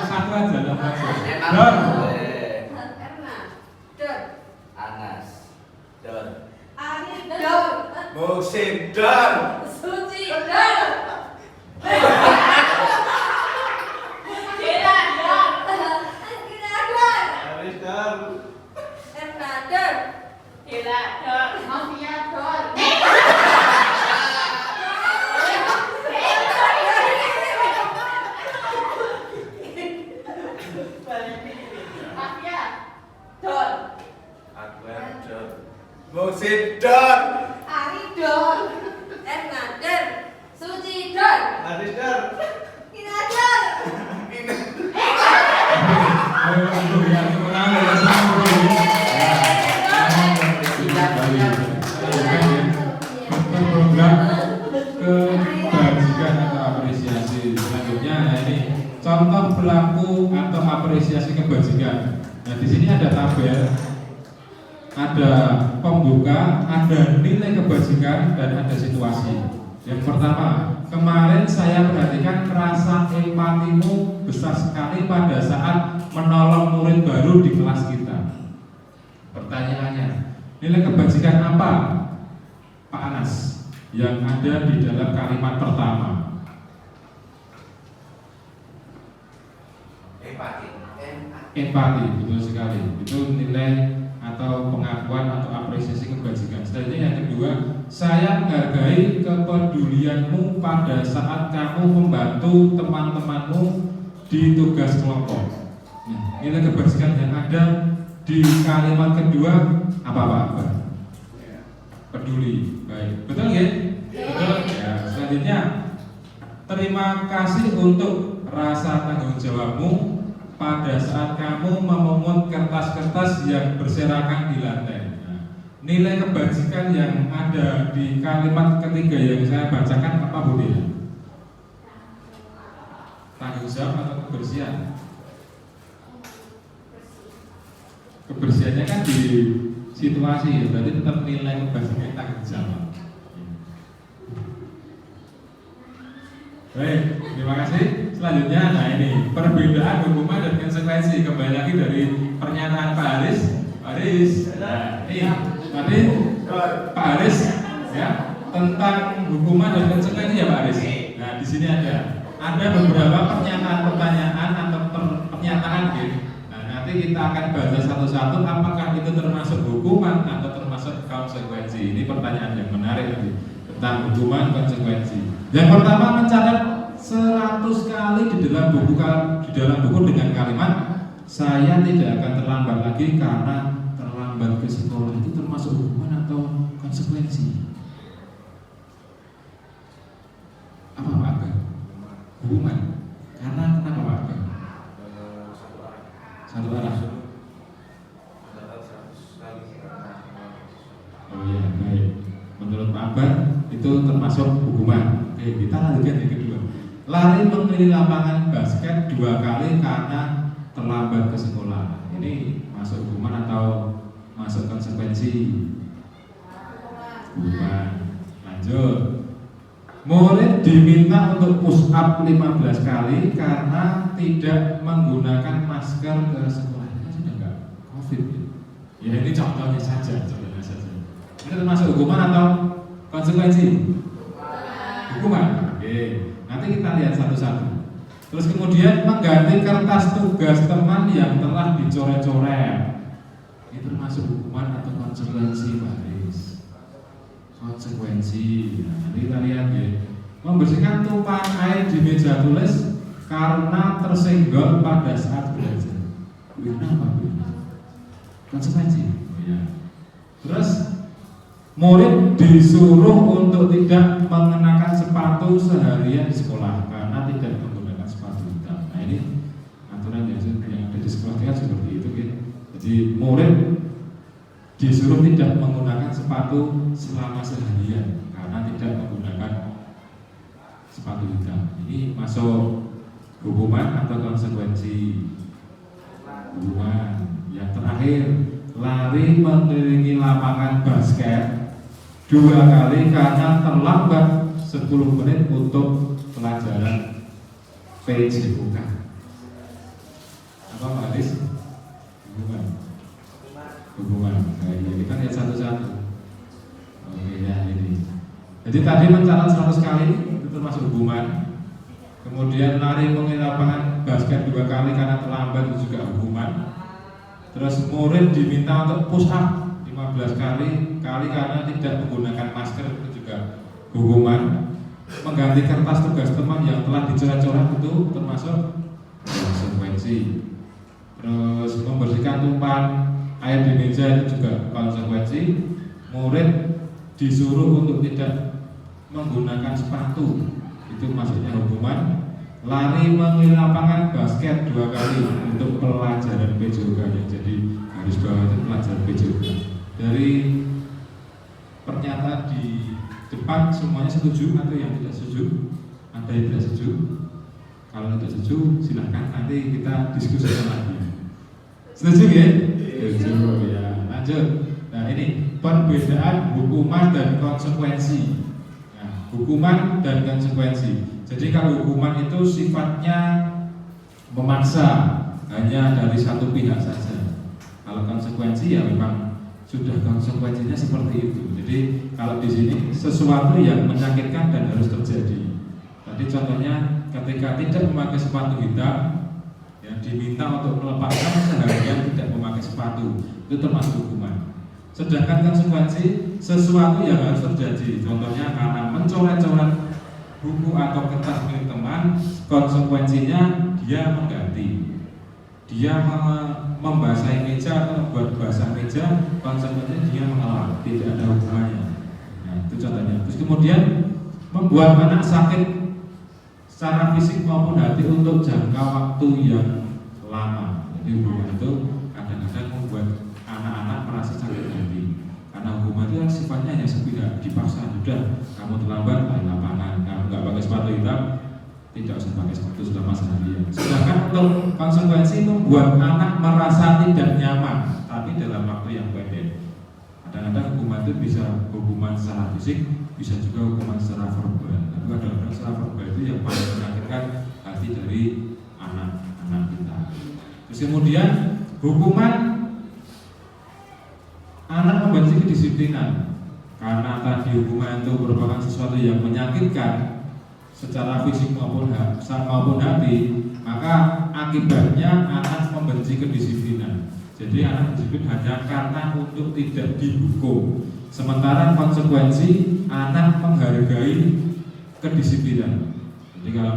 Satu aja lah. Dor. Erna. Dor. Anas. Dor. Ari dor. Musim Dor. Suci dor. Kira dor. Kira dor. Haris Dor. Erna dor. Kira dor. Mafia dor. Mafia dor. Akbar Dor. Musim Dor. Ari dor. Erna dor. Suci dor. Haris Dor. Kira dor. Program kebajikan atau apresiasi. Selanjutnya, nah ini contoh pelaku atau apresiasi kebajikan. Nah, di sini ada tabel, ada pembukaan membuka ada nilai kebajikan dan ada situasi. Yang pertama, kemarin saya perhatikan rasa empatimu besar sekali pada saat menolong murid baru di kelas kita. Pertanyaannya, nilai kebajikan apa, Pak Anas, yang ada di dalam kalimat pertama? Empati, betul sekali. Itu nilai atau pengakuan atau apresiasi kebajikan. Selanjutnya yang kedua, saya menghargai kepedulianmu pada saat kamu membantu teman-temanmu di tugas kelompok. Nah, nilai kebajikan yang ada di kalimat kedua apa Pak? Peduli. Baik, betul ya? Betul. Ya, selanjutnya, terima kasih untuk rasa tanggung jawabmu pada saat kamu memungut kertas-kertas yang berserakan di lantai. Nah, nilai kebajikan yang ada di kalimat ketiga yang saya bacakan apa Bu Dea? Tanggung jawab atau kebersihan? Kebersihannya kan di situasi ya, berarti tetap nilai kebajikan tanggung jawab. Baik, terima kasih. Selanjutnya, nah ini perbedaan hukuman dan konsekuensi. Kembali lagi dari pernyataan Pak Haris. Pak Haris, nah, ini tadi Pak Haris ya tentang hukuman dan konsekuensi ya Pak Haris. Nah di sini ada beberapa pertanyaan atau pernyataan gitu. Nah nanti kita akan baca satu-satu apakah itu termasuk hukuman atau termasuk konsekuensi. Ini pertanyaan yang menarik tadi tentang hukuman konsekuensi. Yang pertama, mencatat 100 kali di dalam buku dengan kalimat saya tidak akan terlambat lagi karena terlambat ke sekolah. Itu termasuk hukuman atau konsekuensi? Apa Pak Aga? Hukuman. Karena kenapa Pak Aga? Satu arah. Oh iya, baik. Menurut Pak Akbar itu termasuk hukuman. Oke, kita lanjutkan yang kedua. Lari mengelilingi lapangan basket 2 kali karena terlambat ke sekolah. Ini masuk hukuman atau masuk konsekuensi? Hukuman. Lanjut. Murid diminta untuk push up 15 kali karena tidak menggunakan masker ke sekolah. Ini sudah enggak COVID. Ya ini contohnya saja. Ini termasuk hukuman atau konsekuensi? Hukuman. Oke. Nanti kita lihat satu-satu. Terus kemudian mengganti kertas tugas teman yang telah dicoret-coret. Ini termasuk hukuman atau konsekuensi, Pak Haris? Konsekuensi. Nah, nanti kita lihat ya. Membersihkan tumpahan air di meja tulis karena tersenggol pada saat belajar. Kenapa? Konsekuensi. Oh, ya. Terus murid disuruh untuk tidak mengenakan sepatu seharian di sekolah karena tidak menggunakan sepatu hitam. Nah ini aturan yang ada di sekolah kan seperti itu kan. Jadi murid disuruh tidak menggunakan sepatu selama seharian karena tidak menggunakan sepatu hitam. Ini masuk hukuman atau konsekuensi? Hukuman. Yang terakhir, lari mengelilingi lapangan basket 2 kali karena terlambat 10 menit untuk pelajaran PJUK. Apa Pak Haris? Hukuman. Nah, kita lihat satu-satu. Oke ya ini. Jadi tadi mencatat 100 kali itu termasuk hukuman. Kemudian lari mengelilingi lapangan basket 2 kali karena terlambat itu juga hukuman. Terus murid diminta untuk push up 15 kali karena tidak menggunakan masker itu juga hukuman. Mengganti kertas tugas teman yang telah dicoret-coret itu termasuk konsekuensi. Terus membersihkan tumpahan air di meja itu juga konsekuensi. Murid disuruh untuk tidak menggunakan sepatu itu maksudnya hukuman. Lari mengelilingi lapangan basket 2 kali untuk pelajaran PJOK yang jadi garis bawah itu pelajaran PJOK. Dari pernyataan di depan semuanya setuju atau yang tidak setuju? Ada yang tidak setuju? Kalau tidak setuju silahkan nanti kita diskusikan lagi. Setuju ya? Setuju ya. Lanjut. Nah ini perbedaan hukuman dan konsekuensi. Nah, hukuman dan konsekuensi. Jadi kalau hukuman itu sifatnya memaksa, hanya dari satu pihak saja. Kalau konsekuensi ya memang sudah konsekuensinya seperti itu. Jadi kalau di sini sesuatu yang menyakitkan dan harus terjadi. Tadi contohnya ketika tidak memakai sepatu hitam, ya diminta untuk melepaskan seharian tidak memakai sepatu, itu termasuk hukuman. Sedangkan konsekuensi sesuatu yang harus terjadi, contohnya karena mencoret-coret buku atau kertas milik teman, konsekuensinya dia mengganti, dia membasahi meja atau membuat basah meja, konsekuensinya dia mengelak, tidak ada hukumannya. Nah, itu contohnya. Terus kemudian membuat anak sakit secara fisik maupun hati untuk jangka waktu yang lama. Jadi hukuman itu kadang-kadang membuat anak-anak merasa sakit hati. Karena hukuman itu sifatnya hanya sepihak, dipaksa, sudah kamu terlambat main lapangan, kamu nggak pakai sepatu hitam, tidak usah pakai sepatu selama seharian. Sedangkan untuk konsekuensi membuat anak merasa tidak nyaman, tapi dalam waktu yang pendek. Kadang-kadang hukuman itu bisa hukuman secara fisik, bisa juga hukuman secara verbal. Tapi kadang-kadang secara verbal itu yang paling menyakitkan hati dari anak-anak kita. Terus kemudian hukuman anak membenci kedisiplinan. Karena tadi hukuman itu merupakan sesuatu yang menyakitkan secara fisik maupun hati, maka akibatnya anak membenci kedisiplinan. Jadi anak disiplin hanya karena untuk tidak dihukum. Sementara konsekuensi anak menghargai kedisiplinan. Jadi kalau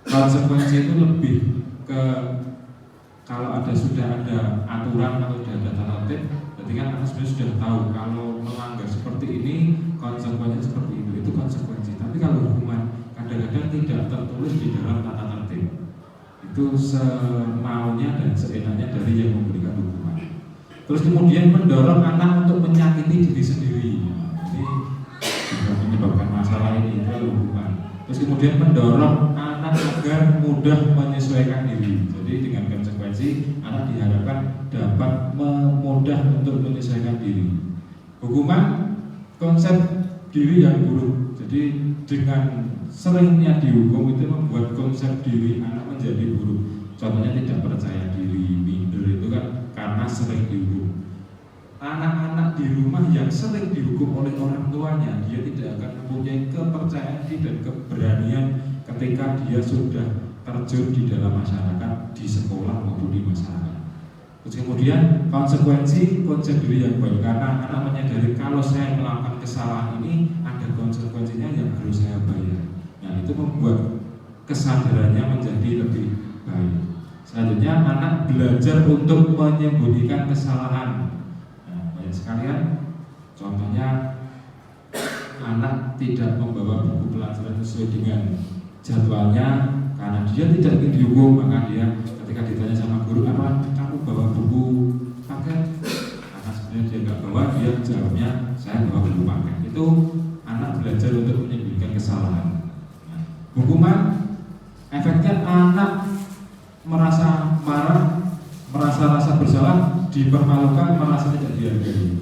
konsekuensi itu lebih ke kalau sudah ada aturan atau sudah ada tata tertib, berarti kan anak sebenarnya sudah tahu kalau melanggar seperti ini konsekuensinya seperti itu konsekuensi. Tapi kalau hukuman kadang-kadang tidak tertulis di dalam tata tertib, itu semaunya dan seenaknya dari yang memberikan hukuman. Terus kemudian mendorong anak untuk menyakiti diri sendiri. Ini juga menyebabkan masalah ini, itu hukuman. Terus kemudian mendorong anak agar mudah menyesuaikan diri. Jadi dengan konsekuensi anak diharapkan dapat mudah untuk menyesuaikan diri. Hukuman konsep diri yang buruk. Jadi dengan seringnya dihukum itu membuat konsep diri anak menjadi buruk. Contohnya tidak percaya diri, minder, itu kan karena sering dihukum. Anak-anak di rumah yang sering dihukum oleh orang tuanya, dia tidak akan mempunyai kepercayaan diri dan keberanian ketika dia sudah terjun di dalam masyarakat, di sekolah maupun di masyarakat. Terus kemudian konsekuensi konsep diri yang baik, karena anak menyadari kalau saya melakukan kesalahan ini ada konsekuensinya yang harus saya bayar. Nah, itu membuat kesadarannya menjadi lebih baik. Selanjutnya anak belajar untuk menyembunyikan kesalahan. Nah, banyak sekalian contohnya anak tidak membawa buku pelajaran sesuai dengan jadwalnya karena dia tidak ingin dihukum, maka dia ketika ditanya sama guru, apa kamu bawa buku paket? Karena sebenarnya dia nggak bawa, dia jawabnya saya bawa buku paket. Itu anak belajar untuk menyembunyikan kesalahan. Nah, hukuman efeknya anak merasa marah, merasa rasa bersalah, dipermalukan, merasa tidak dihargai.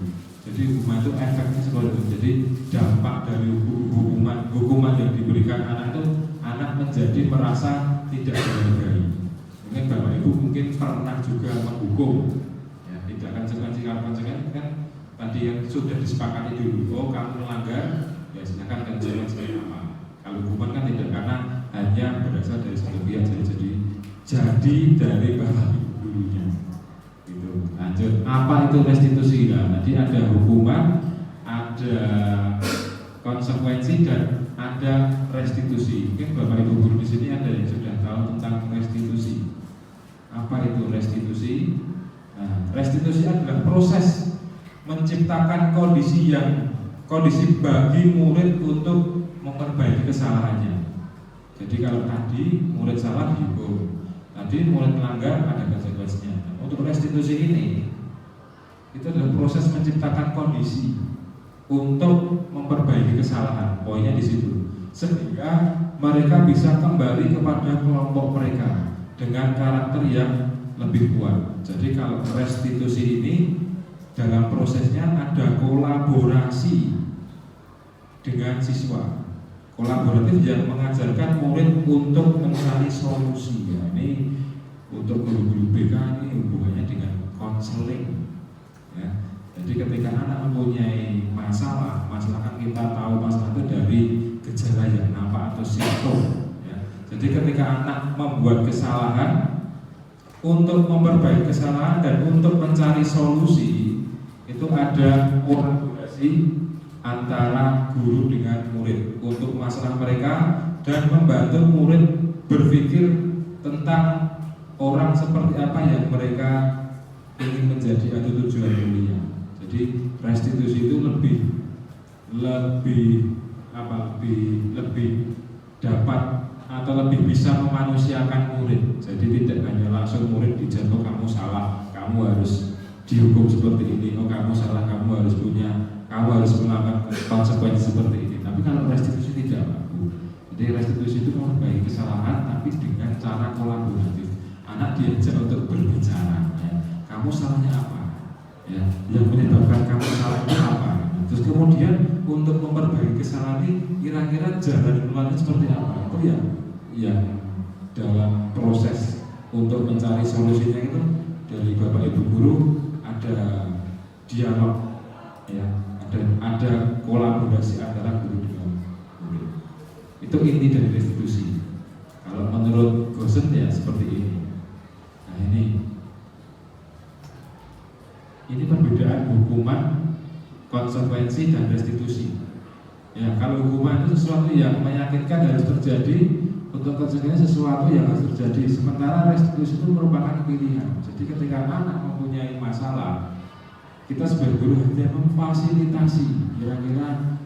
Jadi hukuman itu efeknya seperti itu. Jadi dampak dari hukuman yang diberikan anak itu, anak menjadi merasa tidak dihargai. Mungkin Bapak Ibu mungkin pernah juga menghukum, ya, tidak akan konsekuensi kan tadi yang sudah disepakati dulu. Oh, kamu melanggar, ya silakan konsekuensinya apa. Kalau hukuman kan tidak, karena hanya berasal dari satu pihak, jadi dari Bapak Ibu dulunya. Gitu. Lanjut, apa itu restitusi? Nah, tadi ada hukuman, ada konsekuensi, dan ada restitusi. Mungkin Bapak Ibu guru di sini ada yang sudah tahu tentang restitusi. Apa itu restitusi? Nah, restitusi adalah proses menciptakan kondisi bagi murid untuk memperbaiki kesalahannya. Jadi kalau tadi murid salah dihukum, tadi murid melanggar ada konsekuensinya. Untuk restitusi ini, itu adalah proses menciptakan kondisi untuk memperbaiki kesalahan. Poinnya di situ, sehingga mereka bisa kembali kepada kelompok mereka dengan karakter yang lebih kuat. Jadi kalau restitusi ini dalam prosesnya ada kolaborasi dengan siswa. Kolaboratif yang mengajarkan murid untuk mencari solusi. Ya, ini untuk guru-guru BK ini hubungannya dengan konseling. Ya. Jadi ketika anak mempunyai masalah kan kita tahu masalah itu dari gejala yang nampak atau simptom. Ya. Jadi ketika anak membuat kesalahan, untuk memperbaiki kesalahan dan untuk mencari solusi itu ada kolaborasi antara guru dengan murid untuk masalah mereka dan membantu murid berpikir tentang orang seperti apa yang mereka ingin menjadi atau tujuan kuliah. Jadi restitusi itu lebih dapat atau lebih bisa memanusiakan murid. Jadi tidak hanya langsung murid dijatuh kamu salah, kamu harus dihukum seperti ini. Oh kamu salah, kamu harus melakukan konsekuensi seperti ini. Tapi kalau restitusi tidak mampu. Jadi restitusi itu memperbaiki kesalahan tapi dengan cara kolaboratif. Anak diajak untuk berbicara. Ya. Kamu salahnya apa? Ya, yang menyebabkan kamu salah itu apa? Terus kemudian untuk memperbaiki kesalahan ini kira-kira jalan keluarnya seperti apa? Itu ya dalam proses untuk mencari solusinya itu dari Bapak Ibu guru ada dialog, ya, ada kolaborasi antara guru dengan murid. Itu inti dari restitusi. Kalau menurut Gosen ya seperti ini. Nah ini perbedaan hukuman, konsekuensi dan restitusi. Ya, kalau hukuman itu sesuatu yang menyakitkan harus terjadi, untuk konsekuensi sesuatu yang harus terjadi. Sementara restitusi itu merupakan pilihan. Jadi ketika anak mempunyai masalah, kita sebagai guru hanya memfasilitasi kira-kira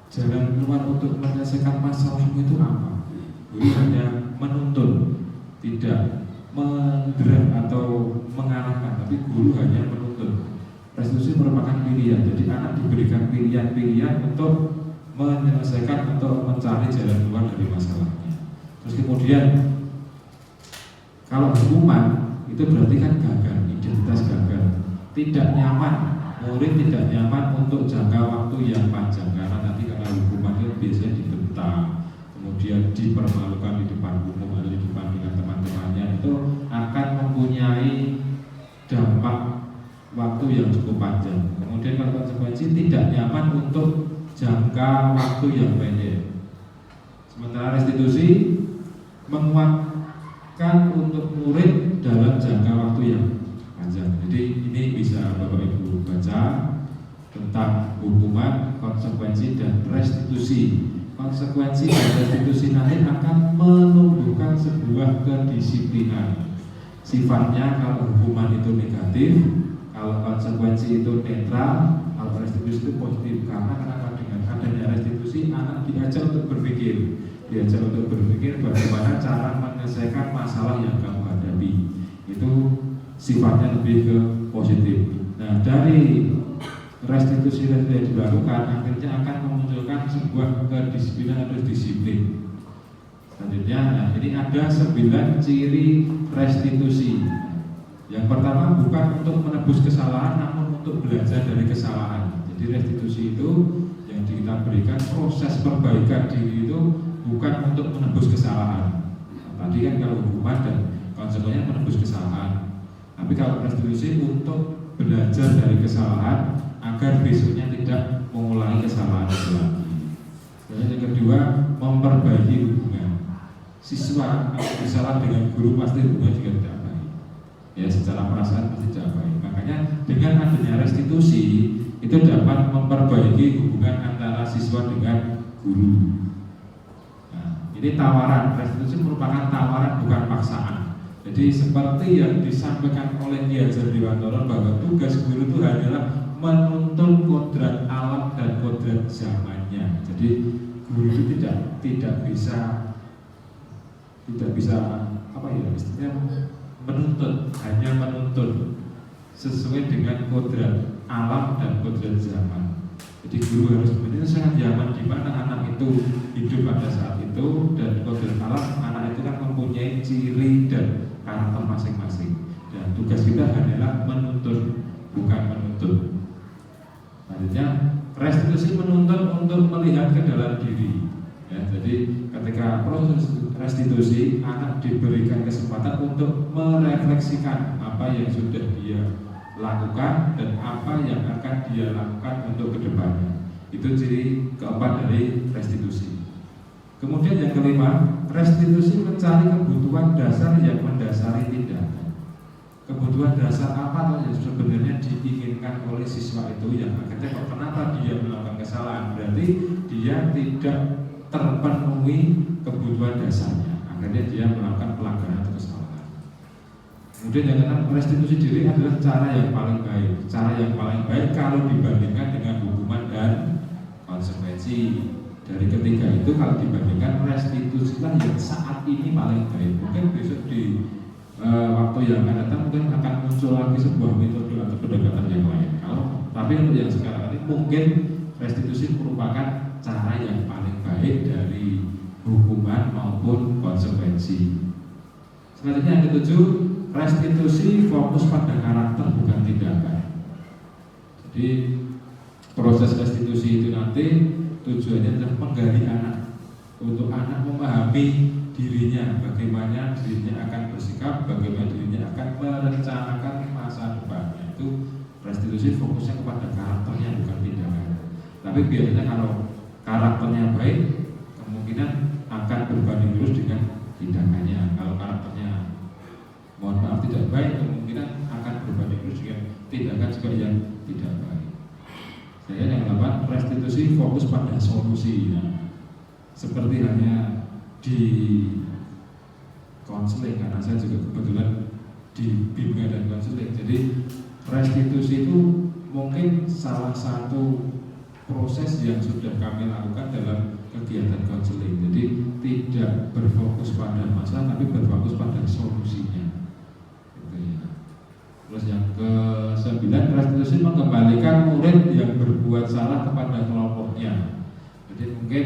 jalan keluar untuk menyelesaikan masalah itu apa. Guru hanya menuntun, tidak mendera atau mengarahkan, tapi guru hanya menuntun. Restitusi merupakan pilihan, jadi anak diberikan pilihan-pilihan untuk menyelesaikan atau mencari jalan keluar dari masalahnya. Terus kemudian kalau hukuman itu berarti kan gagal, identitas gagal, tidak nyaman, murid tidak nyaman untuk jangka waktu yang panjang karena nanti karena hukuman itu biasanya dibentak, kemudian dipermalukan di depan umum atau di depan dengan teman-temannya, itu akan mempunyai dampak waktu yang cukup panjang. Kemudian kalau konsekuensi tidak nyaman untuk jangka waktu yang pendek. Sementara restitusi menguatkan untuk murid dalam jangka waktu yang panjang. Jadi ini bisa Bapak Ibu baca tentang hukuman, konsekuensi dan restitusi. Konsekuensi dan restitusi nanti akan menumbuhkan sebuah kedisiplinan. Sifatnya kalau hukuman itu negatif, kalau konsekuensi itu netral, kalau restitusi itu positif. Karena kenapa? Dengan adanya restitusi anak diajar untuk berpikir, bagaimana cara menyelesaikan masalah yang kamu hadapi. Itu sifatnya lebih ke positif. Nah, dari restitusi yang dilakukan akhirnya akan memunculkan sebuah kedisiplinan atau disiplin. Selanjutnya, nah ini ada 9 ciri restitusi. Yang pertama bukan untuk menebus kesalahan, namun untuk belajar dari kesalahan. Jadi restitusi itu yang kita berikan proses perbaikan diri itu bukan untuk menebus kesalahan. Tadi kan kalau hukuman dan konsekuensinya menebus kesalahan. Tapi kalau restitusi untuk belajar dari kesalahan agar besoknya tidak mengulangi kesalahan itu lagi. Dan yang kedua, memperbaiki hubungan. Siswa kalau bersalah dengan guru pasti hubungan juga tidak baik. Ya, secara perasaan pasti tidak baik. Makanya dengan adanya restitusi itu dapat memperbaiki hubungan antara siswa dengan guru. Nah, ini tawaran. Restitusi merupakan tawaran bukan paksaan. Jadi seperti yang disampaikan oleh Ki Hajar Dewantara bahwa tugas guru itu hanyalah menuntun kodrat alam dan kodrat zamannya. Jadi guru itu tidak bisa apa ya istilahnya menuntut, hanya menuntun sesuai dengan kodrat alam dan kodrat zaman. Jadi guru harus menyelesaikan zaman di mana anak itu hidup pada saat itu, dan kodrat alam anak itu kan mempunyai ciri dan karakter masing-masing. Dan tugas kita hanyalah menuntun bukan menuntut. Selanjutnya, restitusi menuntut untuk melihat ke dalam diri. Ya, jadi ketika proses restitusi, anak diberikan kesempatan untuk merefleksikan apa yang sudah dia lakukan dan apa yang akan dia lakukan untuk kedepannya. Itu ciri keempat dari restitusi. Kemudian yang kelima, restitusi mencari kebutuhan dasar yang mendasari tindakan. Kebutuhan dasar apa yang sebenarnya diinginkan oleh siswa itu yang akhirnya kenapa dia melakukan kesalahan? Berarti dia tidak terpenuhi kebutuhan dasarnya, akhirnya dia melakukan pelanggaran atau kesalahan. Kemudian yang keenam, restitusi diri adalah cara yang paling baik. Cara yang paling baik kalau dibandingkan dengan hukuman dan konsekuensi. Dari ketiga itu kalau dibandingkan, restitusilah yang saat ini paling baik. Mungkin besok di waktu yang akan datang mungkin akan muncul lagi sebuah metode atau pendekatan yang lain. Tapi untuk yang sekarang ini mungkin restitusi merupakan cara yang paling baik dari hukuman maupun konsekuensi. Selanjutnya yang ketujuh, restitusi fokus pada karakter bukan tindakan. Jadi proses restitusi itu nanti tujuannya adalah menggali anak, untuk anak memahami dirinya, bagaimana dirinya akan bersikap, bagaimana dirinya akan merencanakan masa depannya. Itu restitusi fokusnya kepada karakternya bukan tindakan. Tapi biasanya kalau karakternya baik, kemungkinan akan berbanding lurus dengan tindakannya. Kalau karakternya mohon maaf tidak baik, kemungkinan akan berbanding lurus dengan tindakan juga yang tidak baik. Saya yang dapat restitusi fokus pada solusi. Seperti hanya di konseling, karena saya juga kebetulan di bimbingan dan konseling. Jadi restitusi itu mungkin salah satu proses yang sudah kami lakukan dalam kegiatan konseling. Jadi tidak berfokus pada masalah, tapi berfokus pada solusinya. Gitu ya. Terus yang ke-9, restitusi mengembalikan murid yang berbuat salah kepada kelompoknya. Jadi mungkin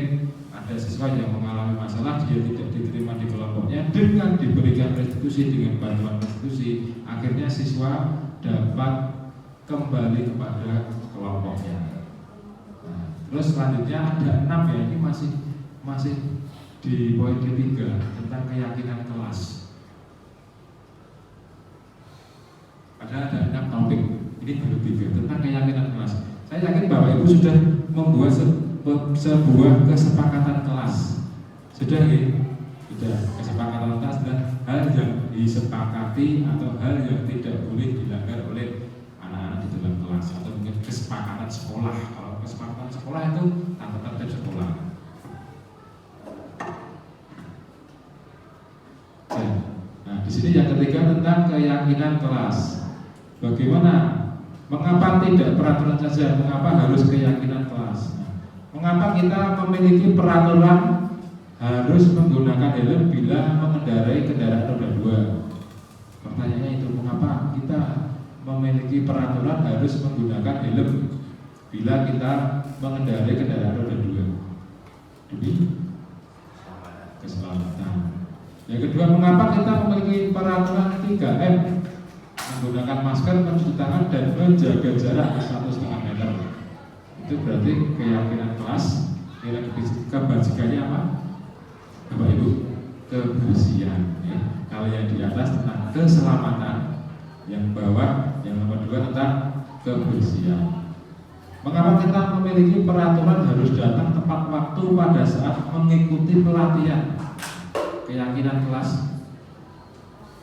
ada siswa yang mengalami masalah, dia tidak diterima di kelompoknya, dengan diberikan restitusi, dengan bantuan restitusi, akhirnya siswa dapat kembali kepada kelompoknya. Nah, terus selanjutnya ada 6 ya, ini masih di poin ketiga tentang keyakinan kelas. Ada 6 topik, ini baru 3 tentang keyakinan kelas. Saya yakin Bapak Ibu sudah membuat sebuah kesepakatan kelas. Sudah ya? Sudah. Kesepakatan kelas dan hal yang disepakati atau hal yang tidak boleh dilanggar oleh anak-anak di dalam kelas, atau mungkin kesepakatan sekolah. Kalau kesepakatan sekolah itu tata tertib sekolah. Nah, di sini yang ketiga tentang keyakinan kelas. Bagaimana? Mengapa tidak peraturan saja? Mengapa harus keyakinan kelas? Mengapa kita memiliki peraturan harus menggunakan helm bila mengendarai kendaraan roda 2? Pertanyaannya itu, mengapa kita memiliki peraturan harus menggunakan helm bila kita mengendarai kendaraan roda 2? Demi keselamatan. Yang kedua, mengapa kita memiliki peraturan 3M? Menggunakan masker, mencuci tangan, dan menjaga jarak 1,5 meter. Itu berarti keyakinan kelas. Nilai kebajikannya apa? Bapak Ibu, kebersihan ya. Kalau yang di atas tentang keselamatan, yang bawah, yang nomor 2 tentang kebersihan. Mengapa kita memiliki peraturan harus datang tepat waktu pada saat mengikuti pelatihan? Keyakinan kelas.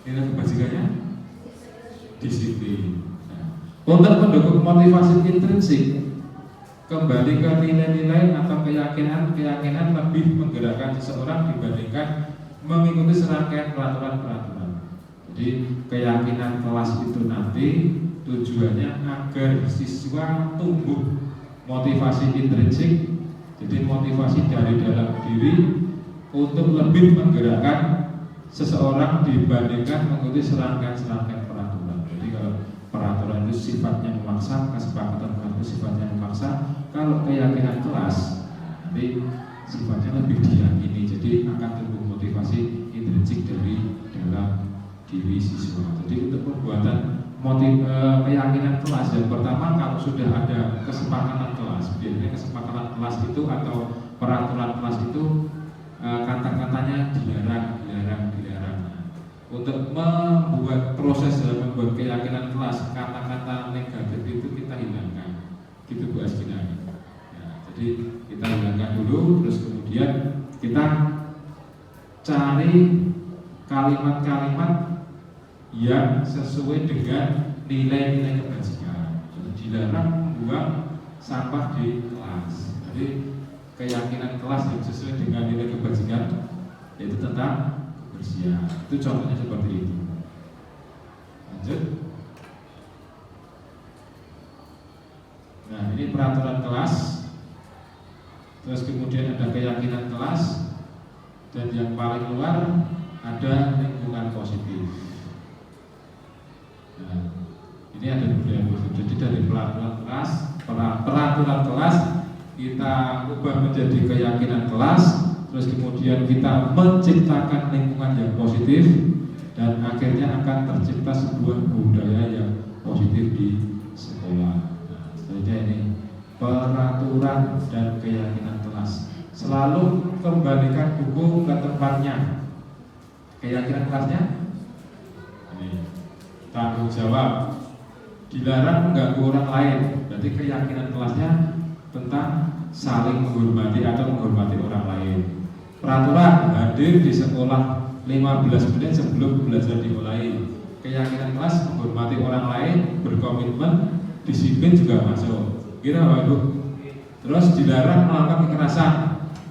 Nilai kebajikannya disiplin. Untuk mendukung motivasi intrinsik, kembali ke nilai-nilai atau keyakinan lebih menggerakkan seseorang dibandingkan mengikuti serangkaian peraturan-peraturan. Jadi keyakinan kelas itu nanti tujuannya agar siswa tumbuh motivasi intrinsik, jadi motivasi dari dalam diri untuk lebih menggerakkan seseorang dibandingkan mengikuti serangkaian peraturan. Jadi kalau peraturan itu sifatnya memaksa, kesepakatan itu sifatnya memaksa. Kalau keyakinan kelas nanti sifatnya lebih diyakini, jadi akan tumbuh motivasi intrinsik dari dalam diri siswa. Jadi untuk perbuatan keyakinan kelas. Yang pertama, kalau sudah ada kesepakatan kelas, biasanya kesepakatan kelas itu atau peraturan kelas itu kata-katanya dilarang. Untuk membuat proses dalam membuat keyakinan kelas, kata-kata negatif itu kita hilangkan, gitu Bu Asgina. Ya, jadi kita hilangkan dulu, terus kemudian kita cari kalimat-kalimat yang sesuai dengan nilai-nilai kebajikan. Jadi dilarang membuang sampah di kelas. Jadi keyakinan kelas yang sesuai dengan nilai kebajikan yaitu tentang kebersihan. Itu contohnya seperti itu. Lanjut. Nah, ini peraturan kelas. Terus kemudian ada keyakinan kelas, dan yang paling luar ada lingkungan positif. Nah, ini ada budaya positif. Jadi dari peraturan kelas kita ubah menjadi keyakinan kelas, terus kemudian kita menciptakan lingkungan yang positif, dan akhirnya akan tercipta sebuah budaya yang positif di sekolah. Nah, selanjutnya ini peraturan dan keyakinan kelas. Selalu kembalikan buku ke tempatnya. Keyakinan kelasnya ini tanggung jawab, dilarang mengganggu orang lain. Berarti keyakinan kelasnya tentang saling menghormati atau menghormati orang lain. Peraturan hadir di sekolah 15 menit sebelum belajar dimulai. Keyakinan kelas menghormati orang lain, berkomitmen, disiplin juga masuk. Kira waduh. Terus dilarang melakukan kekerasan.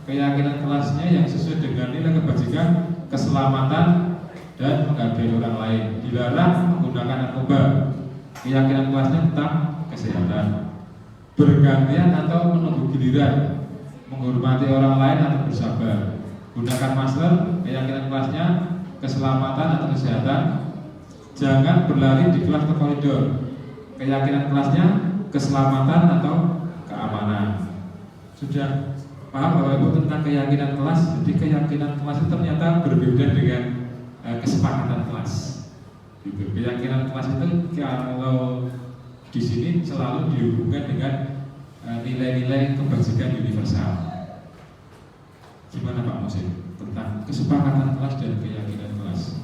Keyakinan kelasnya yang sesuai dengan nilai kebajikan, keselamatan, dan menghargai orang lain. Dilarang menggunakan narkoba. Keyakinan kelasnya tentang kesehatan. Bergantian atau menunggu giliran, menghormati orang lain atau bersabar. Gunakan masker. Keyakinan kelasnya keselamatan atau kesehatan. Jangan berlari di kelas ke koridor. Keyakinan kelasnya keselamatan atau keamanan. Sudah paham Bapak Ibu tentang keyakinan kelas? Jadi keyakinan kelas itu ternyata berbeda dengan kesepakatan kelas. Gitu. Keyakinan kelas itu kalau di sini selalu dihubungkan dengan nilai-nilai kebajikan universal. Gimana Pak Musin tentang kesepakatan kelas dan keyakinan kelas?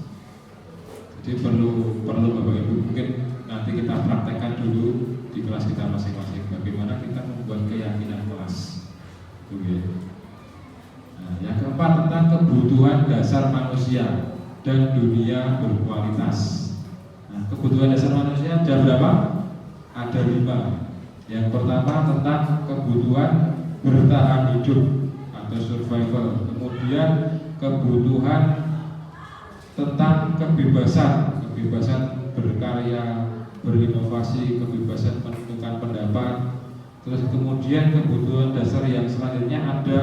Jadi perlu Bapak Ibu mungkin nanti kita praktekkan dulu di kelas kita masing-masing bagaimana kita membuat keyakinan kelas. Oke. Nah, yang keempat tentang kebutuhan dasar manusia dan dunia berkualitas. Nah, kebutuhan dasar manusia ada berapa? Ada 5. Yang pertama tentang kebutuhan bertahan hidup atau survival. Kemudian kebutuhan tentang kebebasan berkarya, berinovasi, kebebasan menentukan pendapat. Terus kemudian kebutuhan dasar yang selanjutnya ada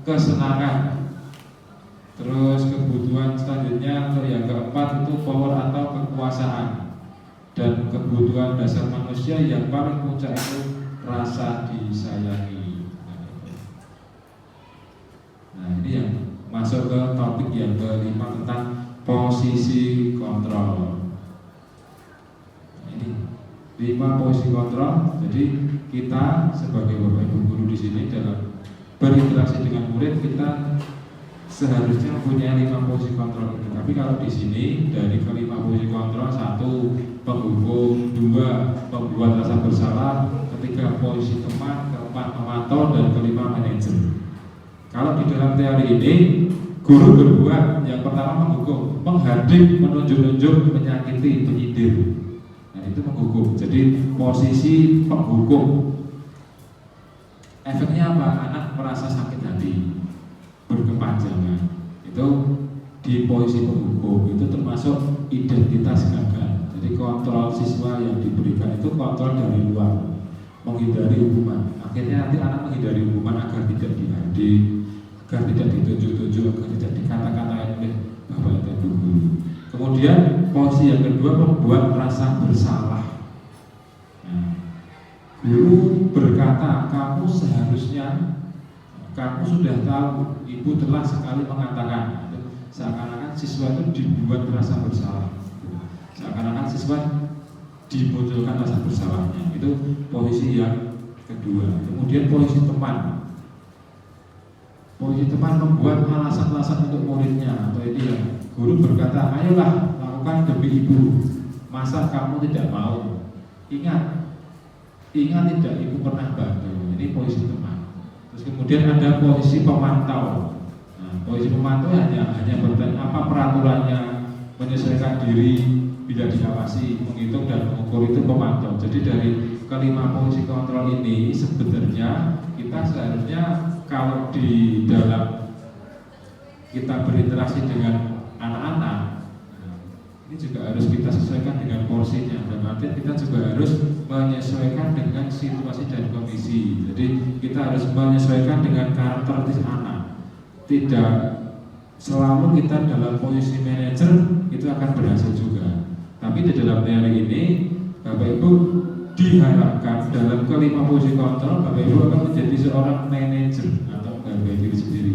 kesenangan. Terus kebutuhan selanjutnya atau yang keempat itu power atau kekuasaan. Dan kebutuhan dasar manusia yang paling puncak itu rasa disayangi. Nah, ini yang masuk ke topik yang kelima tentang posisi kontrol. Ini 5 posisi kontrol. Jadi kita sebagai Bapak Ibu guru di sini dalam berinteraksi dengan murid kita seharusnya punya 5 posisi kontrol itu. Tapi kalau di sini dari kelima posisi kontrol, 1 penghukum, 2 pembuat rasa bersalah, 3 posisi teman, 4 pemantau, dan 5 manajer. Kalau di dalam teori ini guru berbuat yang pertama menghukum, menghadik, menunjuk-nunjuk, menyakiti, menyindir. Nah, itu menghukum. Jadi posisi penghukum. Efeknya apa? Anak merasa sakit hati, berkepanjangan. Itu di posisi penghukum. Itu termasuk identitas gagal. Jadi kontrol siswa yang diberikan itu kontrol dari luar, menghindari hukuman. Akhirnya nanti anak menghindari hukuman agar tidak dihadik, agar tidak ditunjuk-tunjuk, agar tidak dikata-katain oleh bapak dan ibu. Kemudian posisi yang kedua membuat rasa bersalah. Nah, guru berkata, kamu seharusnya, kamu sudah tahu, ibu telah sekali mengatakan. Seakan-akan siswa itu dibuat merasa bersalah. Seakan-akan siswa dimunculkan rasa bersalahnya. Itu posisi yang kedua. Kemudian posisi teman. Posisi teman membuat alasan-alasan untuk muridnya. Atau ini ya, guru berkata, ayolah lakukan demi ibu. Masa kamu tidak mau? Ingat tidak ibu pernah bantu. Ini posisi teman. Terus kemudian ada posisi pemantau. Nah, posisi pemantau hanya bertanya apa peraturannya, menyesuaikan diri bila diawasi, menghitung dan mengukur, itu pemantau. Jadi dari kelima posisi kontrol ini sebenarnya kita seharusnya kalau di dalam kita berinteraksi dengan anak-anak, ini juga harus kita sesuaikan dengan porsinya. Dan nanti kita juga harus menyesuaikan dengan situasi dan kondisi. Jadi kita harus menyesuaikan dengan karakteristik anak. Tidak selalu kita dalam posisi manajer itu akan berhasil juga. Tapi di dalam teori ini, Bapak Ibu diharapkan dalam kelima posisi kontrol, Bapak Ibu akan menjadi seorang manajer atau menghargai diri sendiri,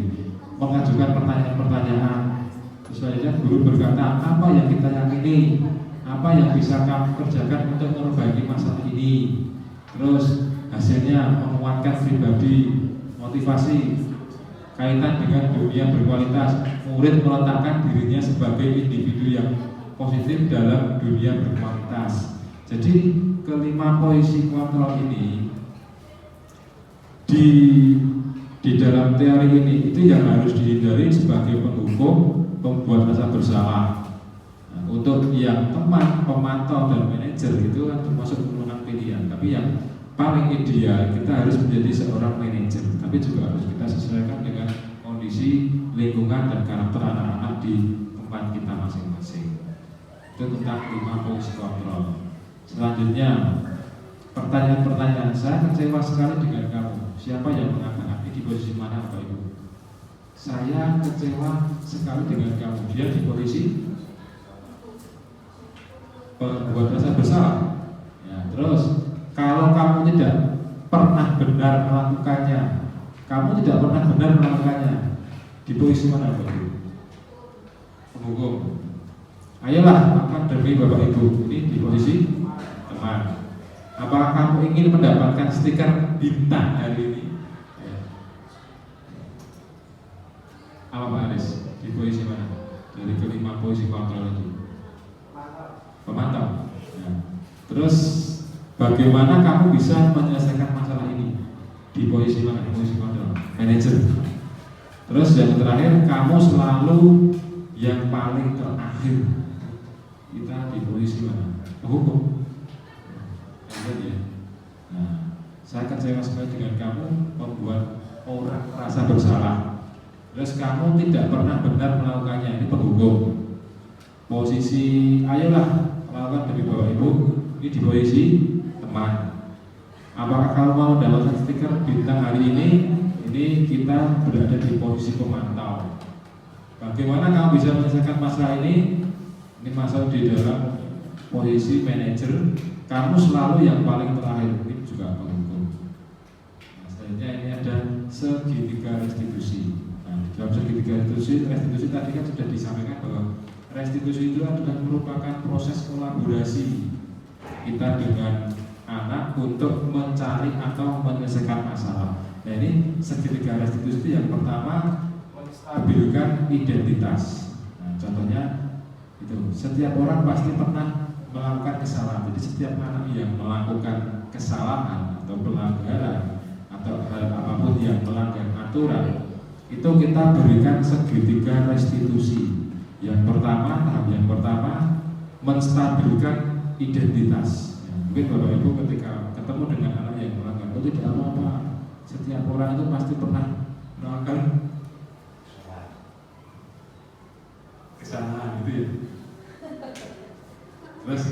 mengajukan pertanyaan-pertanyaan. Selanjutnya guru berkata, apa yang kita yakini, apa yang bisa kamu kerjakan untuk memperbaiki masalah ini. Terus hasilnya menguatkan pribadi, motivasi, kaitan dengan dunia berkualitas. Murid meletakkan dirinya sebagai individu yang positif dalam dunia berkualitas. Jadi kelima posisi kontrol ini di dalam teori ini itu yang harus dihindari sebagai penghukum, pembuat rasa bersalah. Nah, untuk yang teman, pemantau dan manajer itu kan termasuk pemenang pilihan. Tapi yang paling ideal kita harus menjadi seorang manajer. Tapi juga harus kita sesuaikan dengan kondisi lingkungan dan karakter anak-anak di tempat kita masing-masing. Itu tentang 5 posisi kontrol. Selanjutnya, pertanyaan-pertanyaan. Saya kecewa sekali dengan kamu. Siapa yang mengatakan di posisi mana, Bapak Ibu? Saya kecewa sekali dengan kamu. Dia di posisi pembuat rasa bersalah. Ya, terus kalau kamu tidak pernah benar melakukannya, di posisi mana, Bapak Ibu? Penghukum. Ayolah lakukan demi Bapak Ibu. Ini di posisi teman. Apakah kamu ingin mendapatkan stiker bintang hari ini? Ya. Apa Pak Aris? Di posisi mana? Dari kelima posisi kontrol itu. Pemantau. Ya. Terus bagaimana kamu bisa menyelesaikan masalah ini? Di posisi mana? Di posisi kontrol. Manajer. Terus yang terakhir, kamu selalu yang paling terakhir. Kita di posisi mana? Penghukum. Ya. Nah, saya kecewa sekali dengan kamu, membuat orang merasa bersalah. Terus kamu tidak pernah benar melakukannya. Ini penghukum. Posisi ayolah melakukan demi Bapak Ibu. Ini di posisi teman. Apakah kamu mau mendapatkan stiker bintang hari ini? Ini kita berada di posisi pemantau. Bagaimana kamu bisa menyelesaikan masalah ini? Ini masalah di dalam posisi manajer. Kamu selalu yang paling terakhir. Ini juga penghukum. Nah, selanjutnya ini ada segitiga restitusi. Nah, dalam segitiga restitusi tadi kan sudah disampaikan bahwa restitusi itu adalah merupakan proses kolaborasi kita dengan anak untuk mencari atau menyelesaikan masalah. Nah, ini segitiga restitusi itu yang pertama menstabilkan identitas. Nah, contohnya itu setiap orang pasti pernah melakukan kesalahan. Jadi setiap anak yang melakukan kesalahan atau pelanggaran atau hal apapun yang melanggar aturan, itu kita berikan segitiga restitusi. Yang pertama, tahap yang pertama menstabilkan identitas. Ya, mungkin Bapak Ibu ketika ketemu dengan anak yang melanggar, itu tidak apa-apa. Setiap orang itu pasti pernah melakukan kesalahan, gitu ya. Terus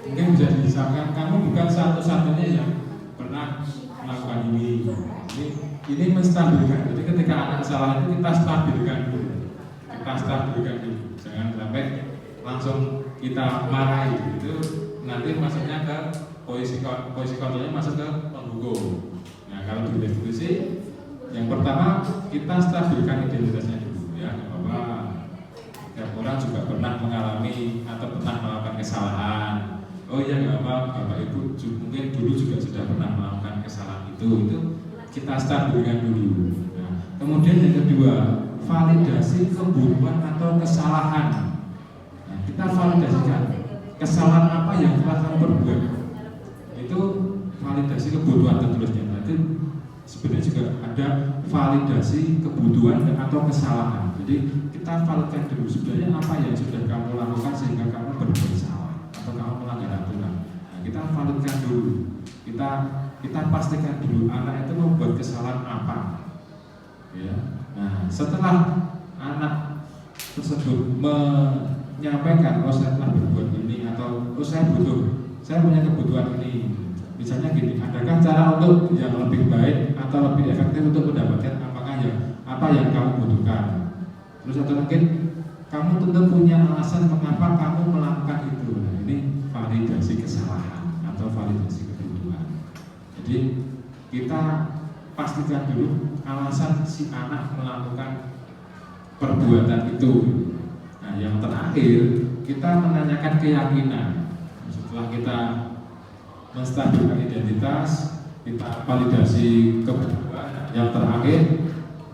mungkin bisa disamakan, kamu bukan satu-satunya yang pernah melakukan ini. Ini menstabilkan. Jadi ketika anak salah itu kita stabilkan dulu. Jangan sampai langsung kita marahi. Itu nanti masuknya ke posisi kontrolnya masuk ke penghukum. Nah, kalau di restitusi, yang pertama kita stabilkan identitasnya dulu, ya, bahwa setiap orang juga pernah mengalami atau pernah melakukan kesalahan. oh iya nggak apa, Bapak Ibu mungkin dulu juga sudah pernah melakukan kesalahan itu kita stabilkan dulu. Nah, kemudian yang kedua, validasi kebutuhan atau kesalahan. Nah, kita validasikan kesalahan apa yang telah kamu perbuat. Itu validasi kebutuhan tertulisnya. Nanti sebenarnya juga ada validasi kebutuhan atau kesalahan. Jadi kita validkan dulu sebenarnya apa yang sudah kamu lakukan sehingga kamu berbuat salah atau kamu melanggar aturan. Nah, kita validkan dulu. Kita pastikan dulu anak itu membuat kesalahan apa. Ya. Nah, setelah anak tersebut menyampaikan, oh saya telah berbuat ini atau oh saya punya kebutuhan ini. Misalnya gini, adakah cara untuk yang lebih baik atau lebih efektif untuk mendapatkan apa yang kamu butuhkan? Terus atau mungkin kamu tentu punya alasan mengapa kamu melakukan itu. Nah, ini validasi kesalahan atau validasi kebutuhan. Jadi kita pastikan dulu alasan si anak melakukan perbuatan itu. Nah, yang terakhir kita menanyakan keyakinan. Setelah kita menstabilkan identitas, kita validasi kebutuhan. Yang terakhir,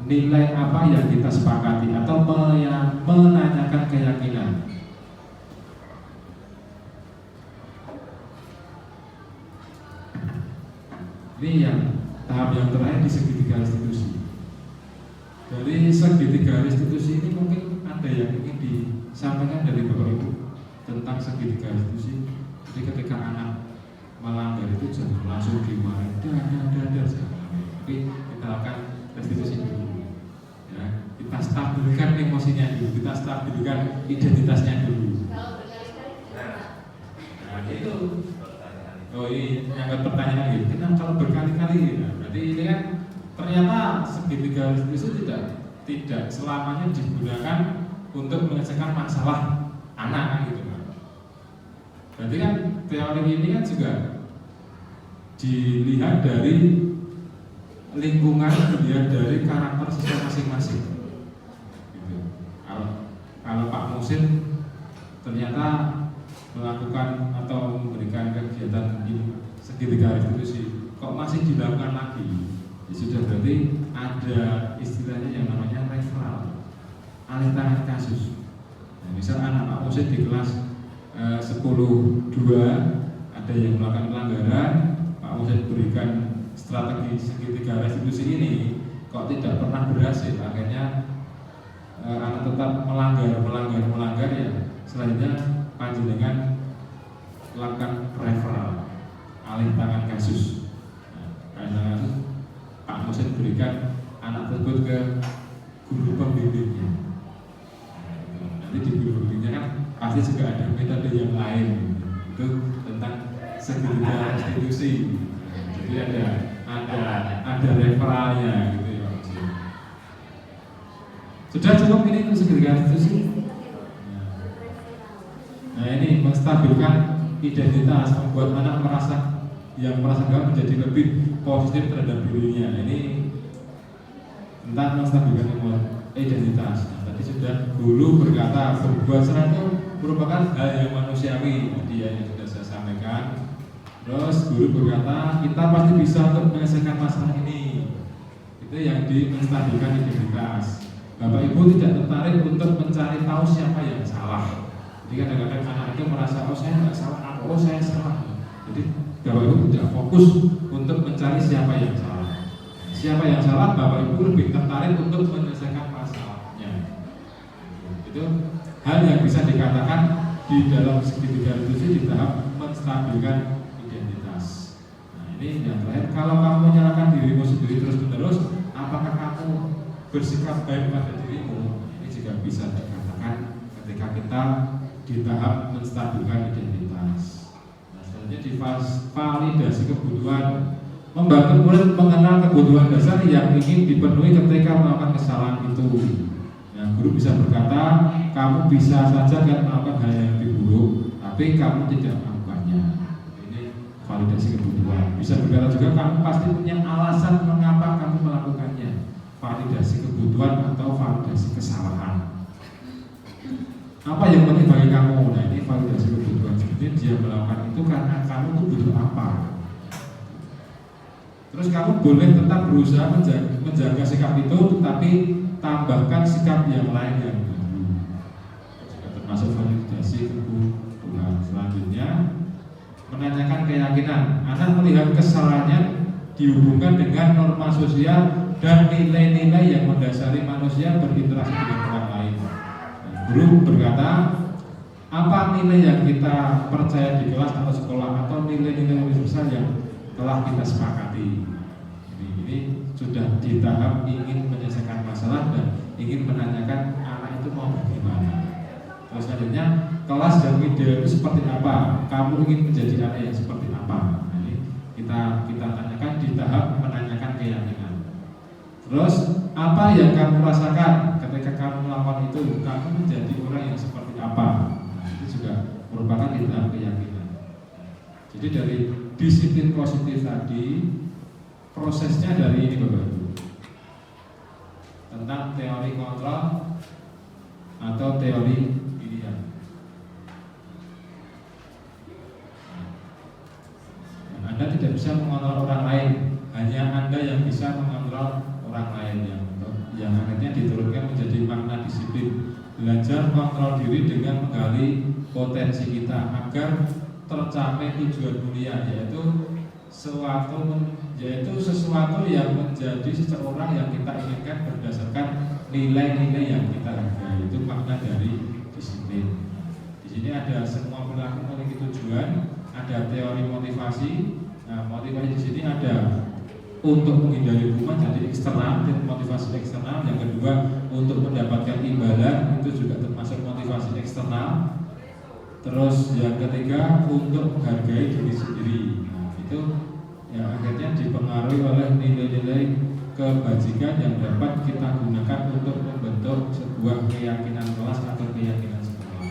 nilai apa yang kita sepakati atau menanyakan keyakinan. Ini yang tahap yang terakhir di segitiga restitusi. Dari segitiga restitusi ini mungkin ada yang ingin disampaikan dari Bapak Ibu tentang segitiga restitusi. Jadi ketika anak melanggar itu jangan langsung dimarahin, ada tapi kita akan restitusi dulu. Ya, kita stabilkan emosinya dulu, kita stabilkan identitasnya dulu. Nah, itu. Oh ini yang pertanyaan gitu. Kenapa kalau berkali-kali? Nah, berarti ini kan ternyata segitiga restitusi tidak selamanya digunakan untuk menyelesaikan masalah anak gitu kan. Berarti kan teori ini kan juga dilihat dari lingkungan, dilihat dari karakter siswa masing-masing. Gitu. Kalau Pak Musin ternyata melakukan atau memberikan kegiatan ini segitiga restitusi, kok masih dilakukan lagi? Ya sudah, berarti ada istilahnya yang namanya referral, alih tangan kasus. Nah, misal anak Pak Musin di kelas 10-2 ada yang melakukan pelanggaran, Pak Musin berikan strategi segitiga restitusi ini, kok tidak pernah berhasil, akhirnya anak tetap melanggar ya, selanjutnya panjenengan lakukan referral, alih tangan kasus. Nah, Pak Musin berikan anak tersebut ke guru pembimbingnya. Nanti di guru pembimbingnya kan pasti juga ada metode yang lain, itu tentang segitiga restitusi. Jadi ada referralnya gitu ya. Sudah cukup ini untuk segitiga restitusi. Nah ini menstabilkan identitas, membuat anak merasa gagal menjadi lebih positif terhadap dirinya. Ini tentang menstabilkan identitas. Nah, tadi sudah dulu berkata berbuat salah itu merupakan hal yang manusiawi. Tadi yang sudah saya sampaikan. Terus guru berkata kita pasti bisa untuk menyelesaikan masalah ini. Itu yang menstabilkan identitas. Bapak Ibu tidak tertarik untuk mencari tahu siapa yang salah. Jadi kadang-kadang anak itu merasa oh saya nggak salah, oh saya salah. Jadi Bapak Ibu tidak fokus untuk mencari siapa yang salah. Siapa yang salah, Bapak Ibu lebih tertarik untuk menyelesaikan masalahnya. Itu hal yang bisa dikatakan di dalam segitiga restitusi di tahap menstabilkan identitas. Nah ini yang terakhir, kalau kamu menyalahkan dirimu sendiri terus-menerus, apakah kamu bersikap baik pada dirimu? Ini juga bisa dikatakan ketika kita di tahap menstabilkan identitas. Nah, selanjutnya di validasi kebutuhan, membantu murid mengenal kebutuhan dasar yang ingin dipenuhi ketika melakukan kesalahan itu. Nah, guru bisa berkata, kamu bisa saja kan melakukan hal yang lebih buruk, tapi kamu tidak melakukannya. Ini validasi kebutuhan. Bisa berkata juga, kamu pasti punya alasan mengapa kamu melakukannya. Validasi kebutuhan atau validasi kesalahan. Apa yang penting bagi kamu? Nah ini validasi kebutuhan. Jadi dia melakukan itu karena kamu tuh butuh apa. Terus kamu boleh tetap berusaha menjaga sikap itu, tetapi tambahkan sikap yang lain yang baru. Juga termasuk validasi kebutuhan. Selanjutnya menanyakan keyakinan. Anak melihat kesalahannya dihubungkan dengan norma sosial dan nilai-nilai yang mendasari manusia berinteraksi dengan orang lain. Guru berkata, apa nilai yang kita percaya di kelas atau sekolah, atau nilai-nilai universal yang telah kita sepakati. Ini sudah di tahap ingin menyelesaikan masalah dan ingin menanyakan anak itu mau bagaimana. Terus selanjutnya, kelas dan ide itu seperti apa? Kamu ingin menjadi anak yang seperti apa? Ini kita tanyakan di tahap menanyakan keyakinan. Terus apa yang kamu rasakan ketika kamu melakukan itu? Kamu menjadi orang yang seperti apa? Itu juga merupakan di tahap keyakinan. Jadi dari disiplin positif tadi, prosesnya dari ini Bapak Ibu, tentang teori kontrol atau teori pilihan. Anda tidak bisa mengontrol orang lain, hanya Anda yang bisa mengontrol orang lain, yang akhirnya diturunkan menjadi makna disiplin. Belajar kontrol diri dengan menggali potensi kita agar tercapai tujuan mulia, yaitu sesuatu yang menjadi seseorang yang kita inginkan berdasarkan nilai-nilai yang kita hargai. Itu makna dari disiplin. Di sini ada semua perilaku memiliki tujuan, ada teori motivasi. Nah, motivasi di sini ada untuk menghindari hukuman, jadi eksternal, motivasi eksternal. Yang kedua, untuk mendapatkan imbalan, itu juga termasuk motivasi eksternal. Terus yang ketiga, untuk menghargai diri sendiri. Nah, itu yang akhirnya dipengaruhi oleh nilai-nilai kebajikan yang dapat kita gunakan untuk membentuk sebuah keyakinan kelas atau keyakinan sekolah.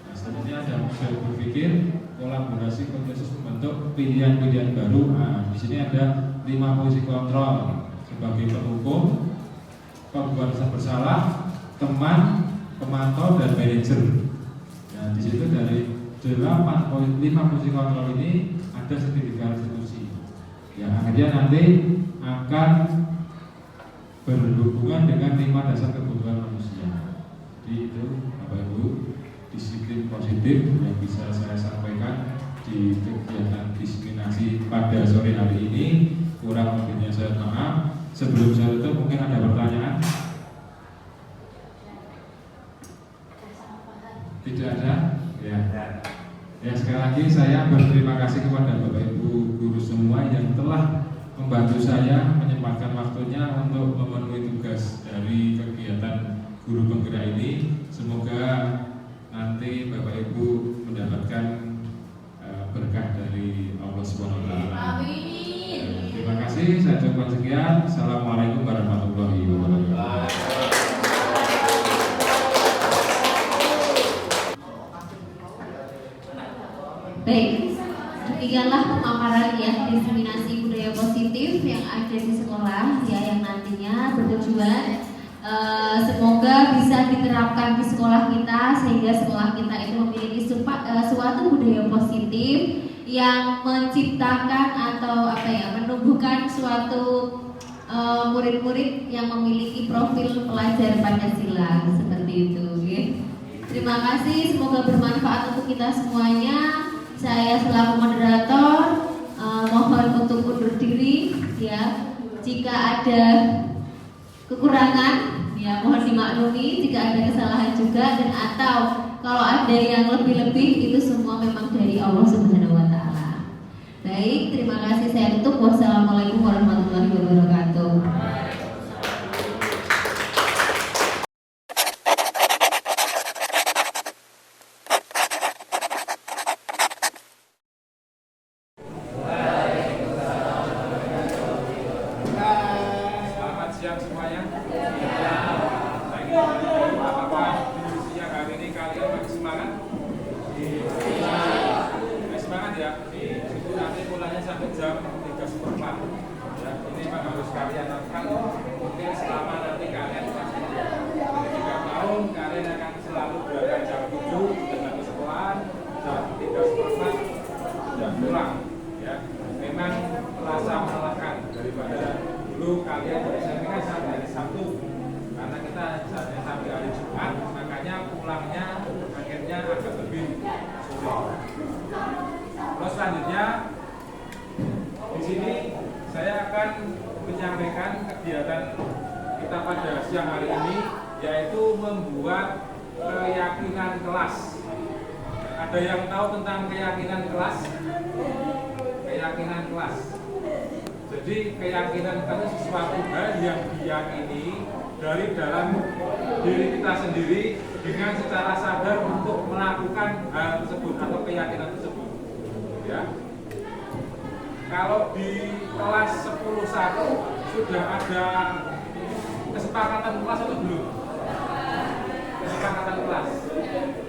Nah, selanjutnya ada model berpikir, kolaborasi konsensus membentuk pilihan-pilihan baru. Nah, di sini ada 5 posisi kontrol sebagai penghukum, pembuat rasa bersalah, teman, pemantau, dan manajer. Nah, di situ dari 5 posisi kontrol ini ada sertifikat institusi yang akhirnya nanti akan berhubungan dengan 5 dasar kebutuhan manusia. Jadi itu Bapak Ibu, disiplin positif yang bisa saya sampaikan di kegiatan diskriminasi pada sore hari ini. Kurang lebihnya saya maaf. Sebelum saya tutup, mungkin ada pertanyaan? Tidak ada? Ya. Ya, sekali lagi saya berterima kasih kepada Bapak Ibu guru semua yang telah membantu saya menyempatkan waktunya untuk memenuhi tugas dari kegiatan guru penggerak ini. Semoga nanti Bapak Ibu mendapatkan berkah dari Allah SWT. Amin. Terima kasih, saya cukupkan sekian. Assalamualaikum warahmatullahi wabarakatuh. Baik, demikianlah pemaparan ya diskriminasi budaya positif yang ada di sekolah ya, yang nantinya bertujuan semoga bisa diterapkan di sekolah kita sehingga sekolah kita itu memiliki suatu budaya positif yang menciptakan atau menumbuhkan suatu murid-murid yang memiliki profil pelajar Pancasila seperti itu ya. Terima kasih, semoga bermanfaat untuk kita semuanya. Saya selaku moderator mohon untuk undur diri ya. Jika ada kekurangan ya mohon dimaklumi, jika ada kesalahan juga, dan atau kalau ada yang lebih-lebih itu semua memang dari Allah Subhanahu wa taala. Baik, terima kasih, saya tutup. Wassalamualaikum warahmatullahi wabarakatuh. Kalian akan selalu berada jam 7 dengan ke sekolah, jam 3 kegiatan kita pada siang hari ini, yaitu membuat keyakinan kelas. Ada yang tahu tentang keyakinan kelas? Keyakinan kelas. Jadi keyakinan itu sesuatu hal yang diyakini dari dalam diri kita sendiri dengan secara sadar untuk melakukan hal tersebut atau keyakinan tersebut. Ya. Kalau di kelas 10.1 sudah ada kesepakatan kelas atau belum? Kesepakatan kelas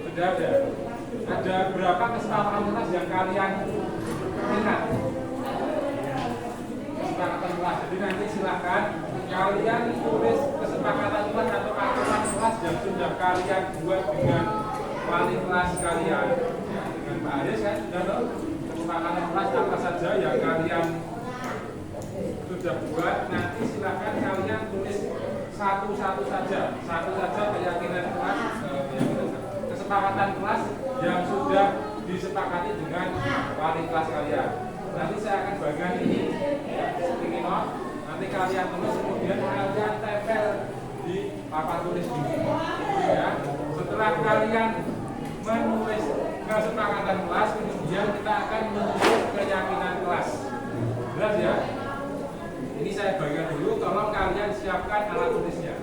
sudah ada. Ada berapa kesepakatan kelas yang kalian ingat? Kesepakatan kelas. Jadi nanti silakan kalian tulis kesepakatan kelas atau aturan kelas yang sudah kalian buat dengan wali kelas kalian, ya, dengan Pak Aris kan sudah tahu kesepakatan kelas apa saja yang kalian sudah buat. Nanti silakan kalian tulis satu-satu saja keyakinan kelas, kesepakatan kelas yang sudah disepakati dengan wali kelas kalian. Nanti saya akan bagikan ini, ya, sticky note. Nanti kalian tulis, kemudian kalian tempel di papan tulis ini. Ya. Setelah kalian menulis kesepakatan kelas, kemudian kita akan menulis keyakinan kelas. Jelas ya? Ini saya bagikan dulu, tolong kalian siapkan alat tulisnya.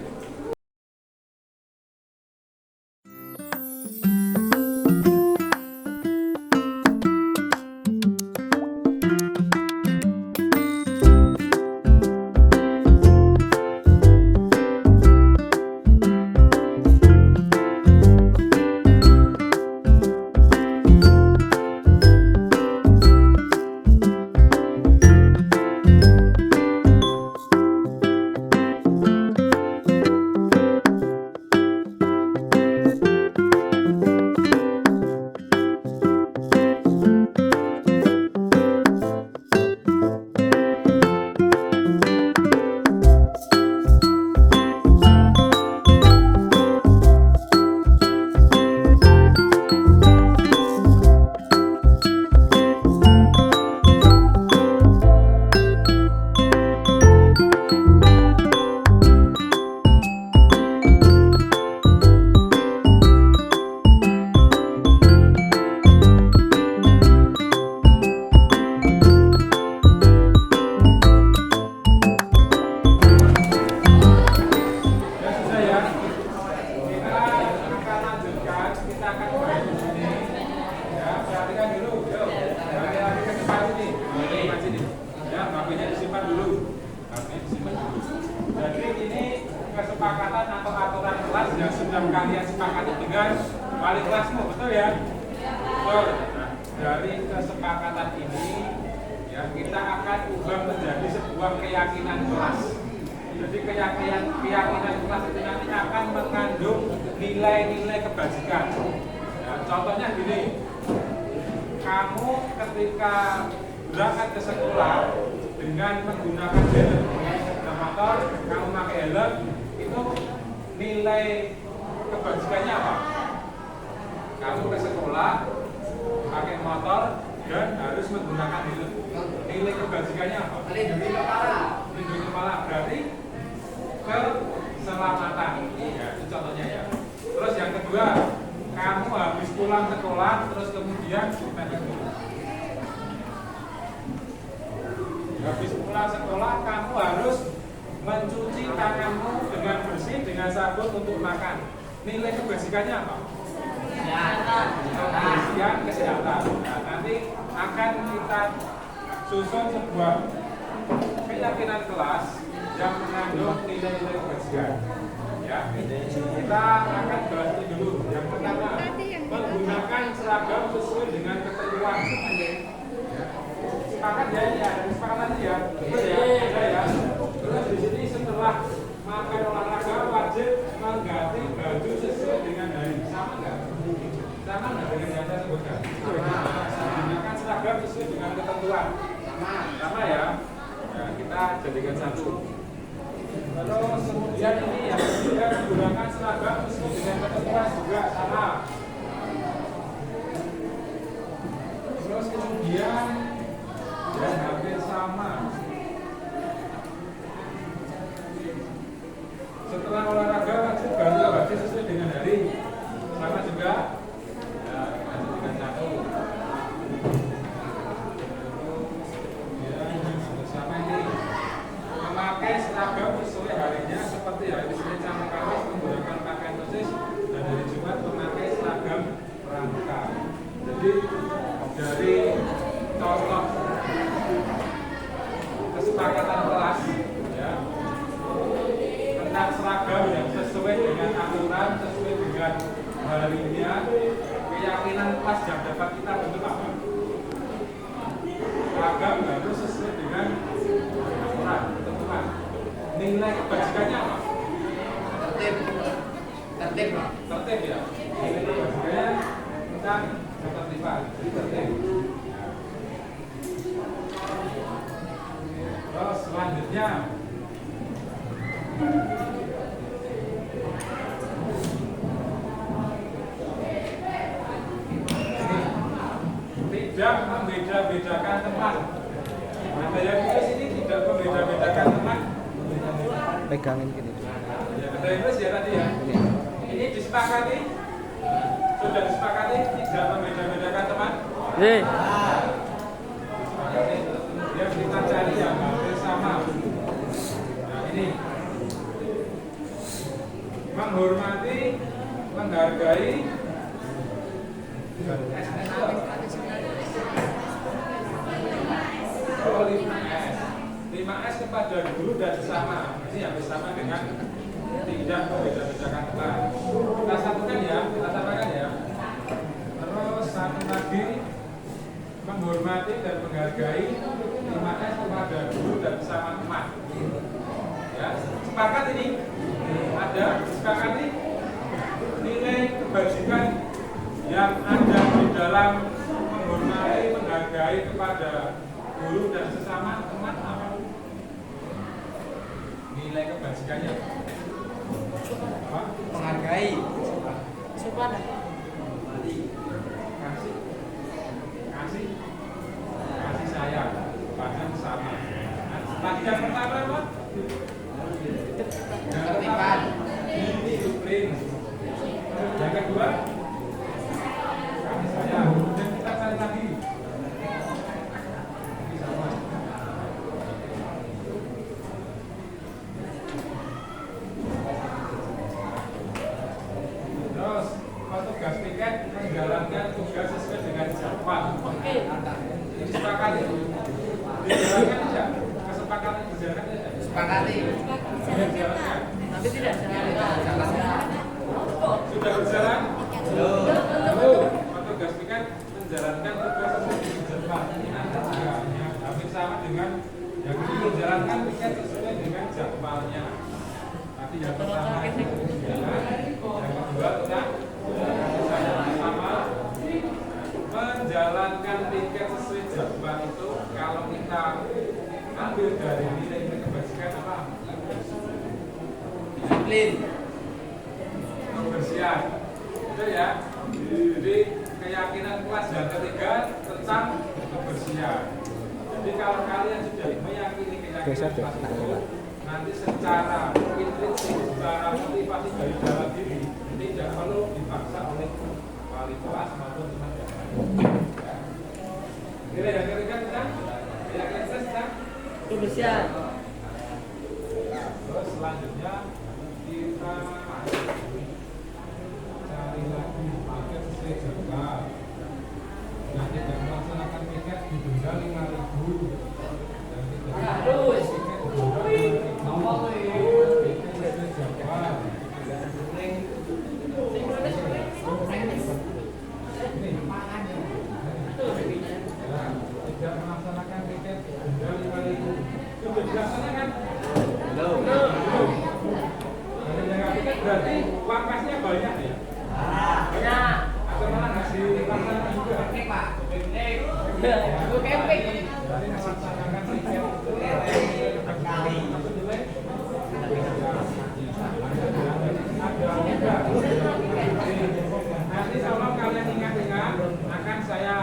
Kesepakatan atau aturan kelas yang sudah kalian sepakati dengan wali kelasmu, betul ya? Betul. Nah, dari kesepakatan ini, ya, kita akan ubah menjadi sebuah keyakinan kelas. Jadi keyakinan kelas itu nanti akan mengandung nilai-nilai kebajikan. Ya, contohnya gini, kamu ketika berangkat ke sekolah dengan menggunakan helm, motor, kamu pakai helm, itu nilai kebajikannya apa? Kamu ke sekolah pakai motor dan harus menggunakan helm. Nilai kebajikannya apa? Melindungi kepala. Melindungi kepala berarti keselamatan. Ya, itu contohnya ya. Terus yang kedua, kamu habis pulang sekolah terus kemudian habis pulang sekolah kamu harus mencuci tanganmu dengan bersih dengan sabun untuk makan. Nilai kebajikannya apa? Kebersihan, kesehatan. Nah, nanti akan kita susun sebuah keyakinan kelas yang mengandung nilai-nilai kebajikan. Ya, kita akan bahas ini dulu. Yang pertama, menggunakan seragam sesuai dengan ketentuan. Sepakat ya, ini ada kesepakatan ya. Betul ya, ada ya. Terus di sini setelah makan olahraga wajib mengganti baju sesuai dengan hari. Sama nggak? Sama nggak dengan yang saya sebutkan? Menggunakan seragam sesuai dengan ketentuan. Sama ya. Ya, kita jadikan satu. Terus kemudian ini yang ketiga, menggunakan seragam sesuai dengan ketentuan juga sama. Terus kemudian dan hampir sama. tentang seragam yang sesuai dengan aturan, sesuai dengan harinya, keyakinan kelas yang dapat kita bentuk apa? Seragam harus sesuai dengan aturan, ketentuan. Nilai kebajikannya apa? Tertib Pak. Tertib ya. Nilai kebajikannya tentang ketertiban, jadi tertib. Terus selanjutnya tidak membeda-bedakan teman. Ada yang tulis ini tidak membeda-bedakan teman. Pegangin gini. Ya, ada yang tulis ya tadi ya. Ini disepakati, sudah disepakati tidak membeda-bedakan teman. Disepakati. Ya kita cari yang hampir sama. Nah ini menghormati, menghargai. Oh, 5S. 5S kepada guru dan sesama. Ini hampir sama dengan tidak membeda-bedakan teman. Kita satukan ya, kita samakan ya. Terus satu lagi, menghormati dan menghargai. 5S kepada guru dan sesama teman. Ya, sepakat ini? Ada sepakati nilai kebajikan yang ada di dalam menghormati, menghargai kepada guru dan sesama teman apa? Nilai kebajikannya apa? Menghargai. Sopan. Kasih sayang pada sesama. Tadi yang pertama apa? Ketertiban. Disiplin. Yang kedua, kasih sayang. Dan kita cari lagi. Ini sama. Terus, petugas piket menjalankan tugas sesuai dengan jadwal. Oke. Disepakati. Dijalankan tidak? Kesepakatan dijalankan tidak? Sepakati. Dijalankan. Tapi tidak jalan. Sudah berjalan? Belum. Petugas piket menjalankan tugas sesuai dengan jadwal. Ini antara hampir sama dengan yang ini menjalankan piket sesuai dengan jadwalnya. Tadi yang pertama itu berjalan, yang kedua tidak. Sama menjalankan piket sesuai jadwal itu kalau kita ambil dari nilai kebajikan apa? Disiplin. Kebersihan, betul ya. Jadi keyakinan kelas yang ketiga tentang kebersihan. Jadi kalau kalian sudah meyakini keyakinan kelas itu, nanti secara intrinsik, secara motivasi dari dalam diri tidak perlu dipaksa oleh wali kelas maupun teman-teman. Nilai yang ketiga tentang keyakinan kelas tentang Kebersihan. Terus selanjutnya kita cari lagi paket sesuai jadwal. Yang tidak melaksanakan piket didenda 5.000. Dan tidak Harus. piket didenda 5.000. Piket sesuai jadwal. Ya, tidak melaksanakan piket denda 5.000. Sudah dilaksanakan? Belum. Berarti uang kasnya banyak ya? Banyak. Atau malah ngasih laksanakan juga? Pak. Gue camping. Berarti melaksanakan tiket Kali. Nanti kalau kalian ingat-ingat akan saya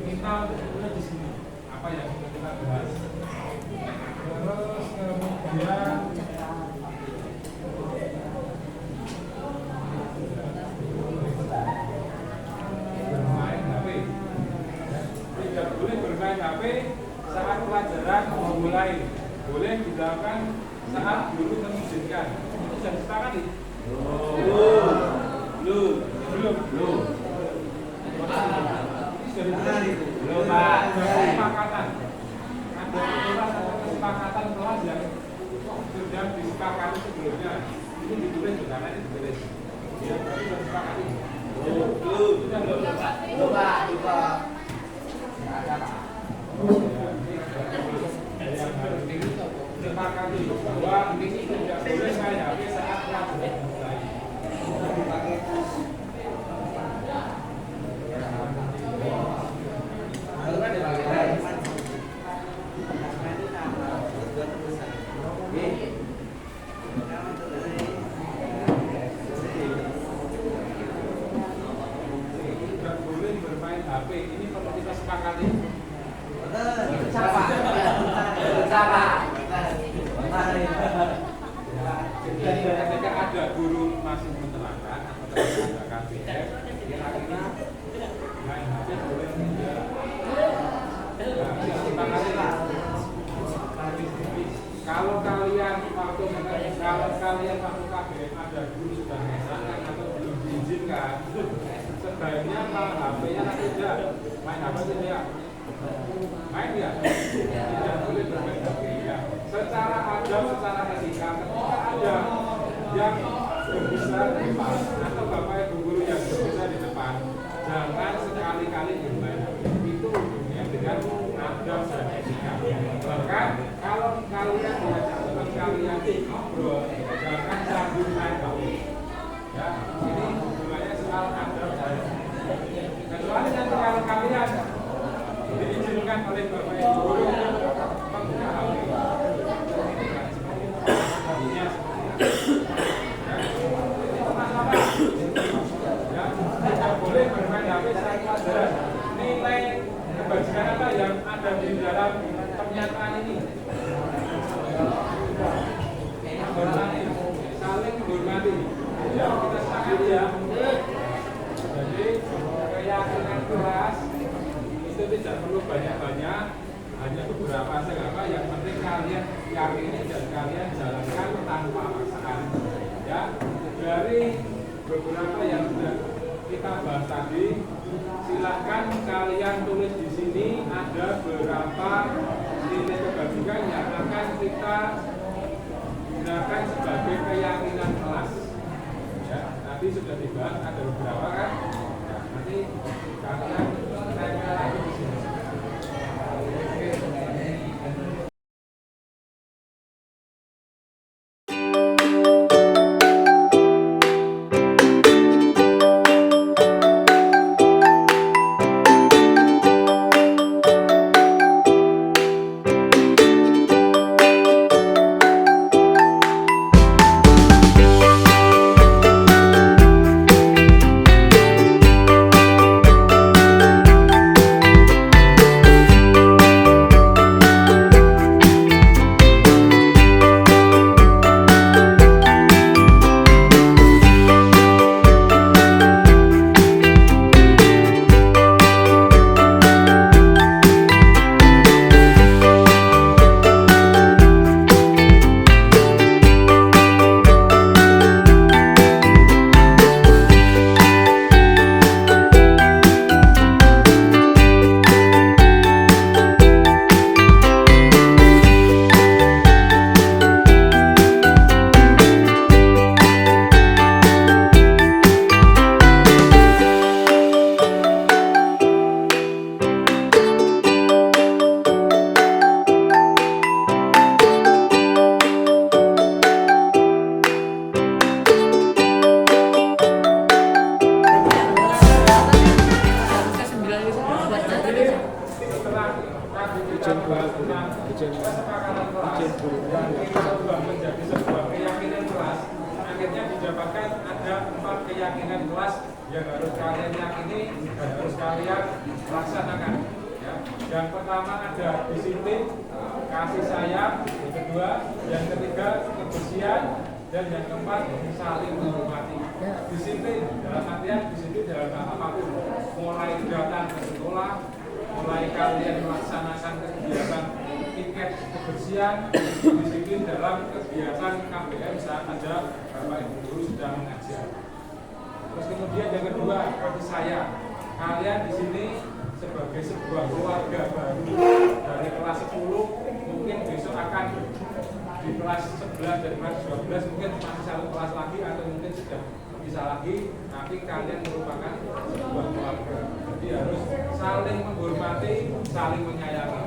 minta untuk di sini apa yang kita bahas. Terus kemudian bermain HP. Tidak boleh bermain HP saat pelajaran memulai. Boleh dilakukan saat guru mengizinkan. Itu sudah disepakati? Belum. Ini sudah disepakati? Belum, Pak. Kesepakatan. Ada kesepakatan kelas yang sudah disepakati. disepakati sebelumnya. Ini ditulis karena ini ditulis. Ya, tapi sudah disepakati. Coba. Yang harus disepakati bahwa ini tidak boleh main HP saat pelajaran mulai. Tidak boleh bermain HP, ini perlu kita sepakati. Jadi ketika ada guru masih menerangkan atau ada KPM, kira-kira main HP boleh tidak? Kalau kalian waktu KPM ada guru sudah menerangkan atau belum diizinkan, sebaiknya main HP-nya tidak, main HP tidak. Main ya, tidak boleh bermain HP ya. Secara adab, secara etika, ketika ada yang berbisa di depan atau bapak ibu guru yang berbisa di depan, jangan sekali-kali bermain HP. Itu hubungannya dengan adab dan etika. Bahkan kalau kalian diajak teman kalian ngobrol, jangan sambil main HP. Ya, ini hubungannya soal adab dan etika. Kecuali nanti kalau kalian diizinkan oleh bapak ibu guru membuka HP. Tidak boleh bermain HP saat pelajaran. Nilai kebajikan apa yang ada di dalam pernyataan ini? Saling menghormati. Ya, kita sepakati ya. Jadi keyakinan kelas itu tidak perlu banyak-banyak, hanya beberapa saja. Yang penting kalian yakini dan kalian jalankan tanpa paksaan. Ya, dari beberapa yang sudah kita bahas tadi, silahkan kalian tulis di sini ada berapa nilai kebajikan yang akan kita gunakan sebagai keyakinan kelas. Ya, tadi sudah dibahas ada beberapa kan. Ya, nanti kalian tanya lagi di sini. Menjadi sebuah keyakinan kelas, akhirnya didapatkan ada 4 keyakinan kelas yang harus kalian yakini dan harus kalian laksanakan. Ya. Yang pertama ada disiplin, kasih sayang, yang kedua, yang ketiga kebersihan, dan yang keempat saling menghormati. Disiplin dalam artian disiplin dalam apapun, mulai datang ke sekolah, mulai kalian melaksanakan kegiatan tiket kebersihan, disiplin dalam kegiatan KBM saat ada bapak ibu guru sedang mengajar. Terus kemudian yang kedua kasih sayang. Kalian di sini sebagai sebuah keluarga baru dari kelas 10 mungkin besok akan di kelas 11 dan kelas 12 mungkin masih satu kelas lagi atau mungkin sudah bisa lagi, tapi kalian merupakan sebuah keluarga. Jadi harus saling menghormati, saling menyayangi.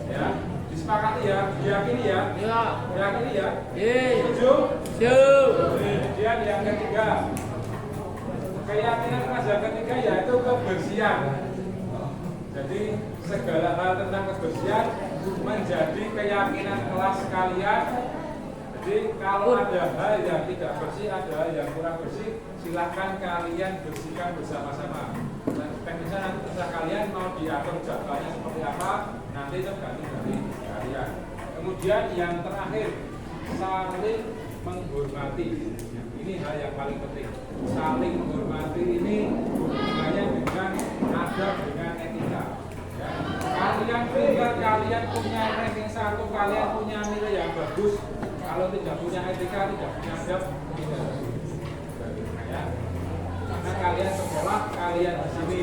Ya, disepakati ya, diyakini ya. Ya. Diyakini ya. Setuju. Kemudian yang ketiga, keyakinan kelas yang ketiga yaitu kebersihan. Jadi segala hal tentang kebersihan menjadi keyakinan kelas kalian. Jadi kalau ada hal yang tidak bersih, ada hal yang kurang bersih, silahkan kalian bersihkan bersama-sama. Dan teknisnya nanti terserah kalian mau diatur jadwalnya seperti apa, nanti tergantung dari kalian. Kemudian yang terakhir, saling menghormati. Ini hal yang paling penting. Saling menghormati ini hubungannya dengan adab, dengan etika. Ya. Kalian pintar, kalian punya ranking 1, kalian punya nilai yang bagus. Kalau tidak punya etika, tidak punya adab, tidak ya. Karena kalian sekolah, kalian di sini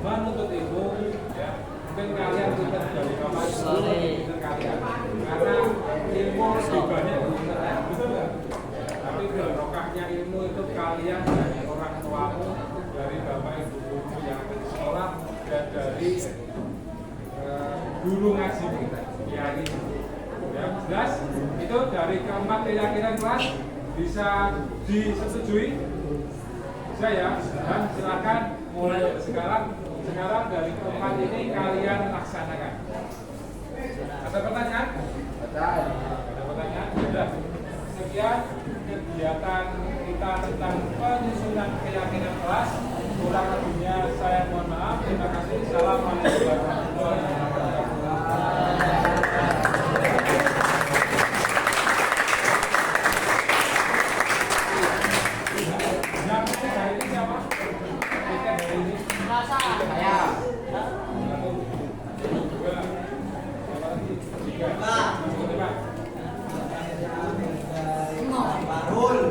menuntut ilmu, ya. Mungkin kalian pintar dari bapak ibu, pintar kalian. Karena ilmu lebih banyak dari pintar, betul nggak? Tapi barokahnya ilmu itu kalian dari orang tuamu, dari bapak ibu guru yang ada di sekolah, dan dari guru ngaji kiai. Ya, jelas itu dari keempat keyakinan kelas bisa disetujui, bisa ya. Dan silakan mulai dari sekarang dari keempat ini kalian laksanakan. Ada pertanyaan? Ada pertanyaan? Sudah. Sekian kegiatan kita tentang penyusunan keyakinan kelas. Kurang lebihnya saya mohon maaf. Terima kasih. Assalamualaikum warahmatullahi wabarakatuh. Barul,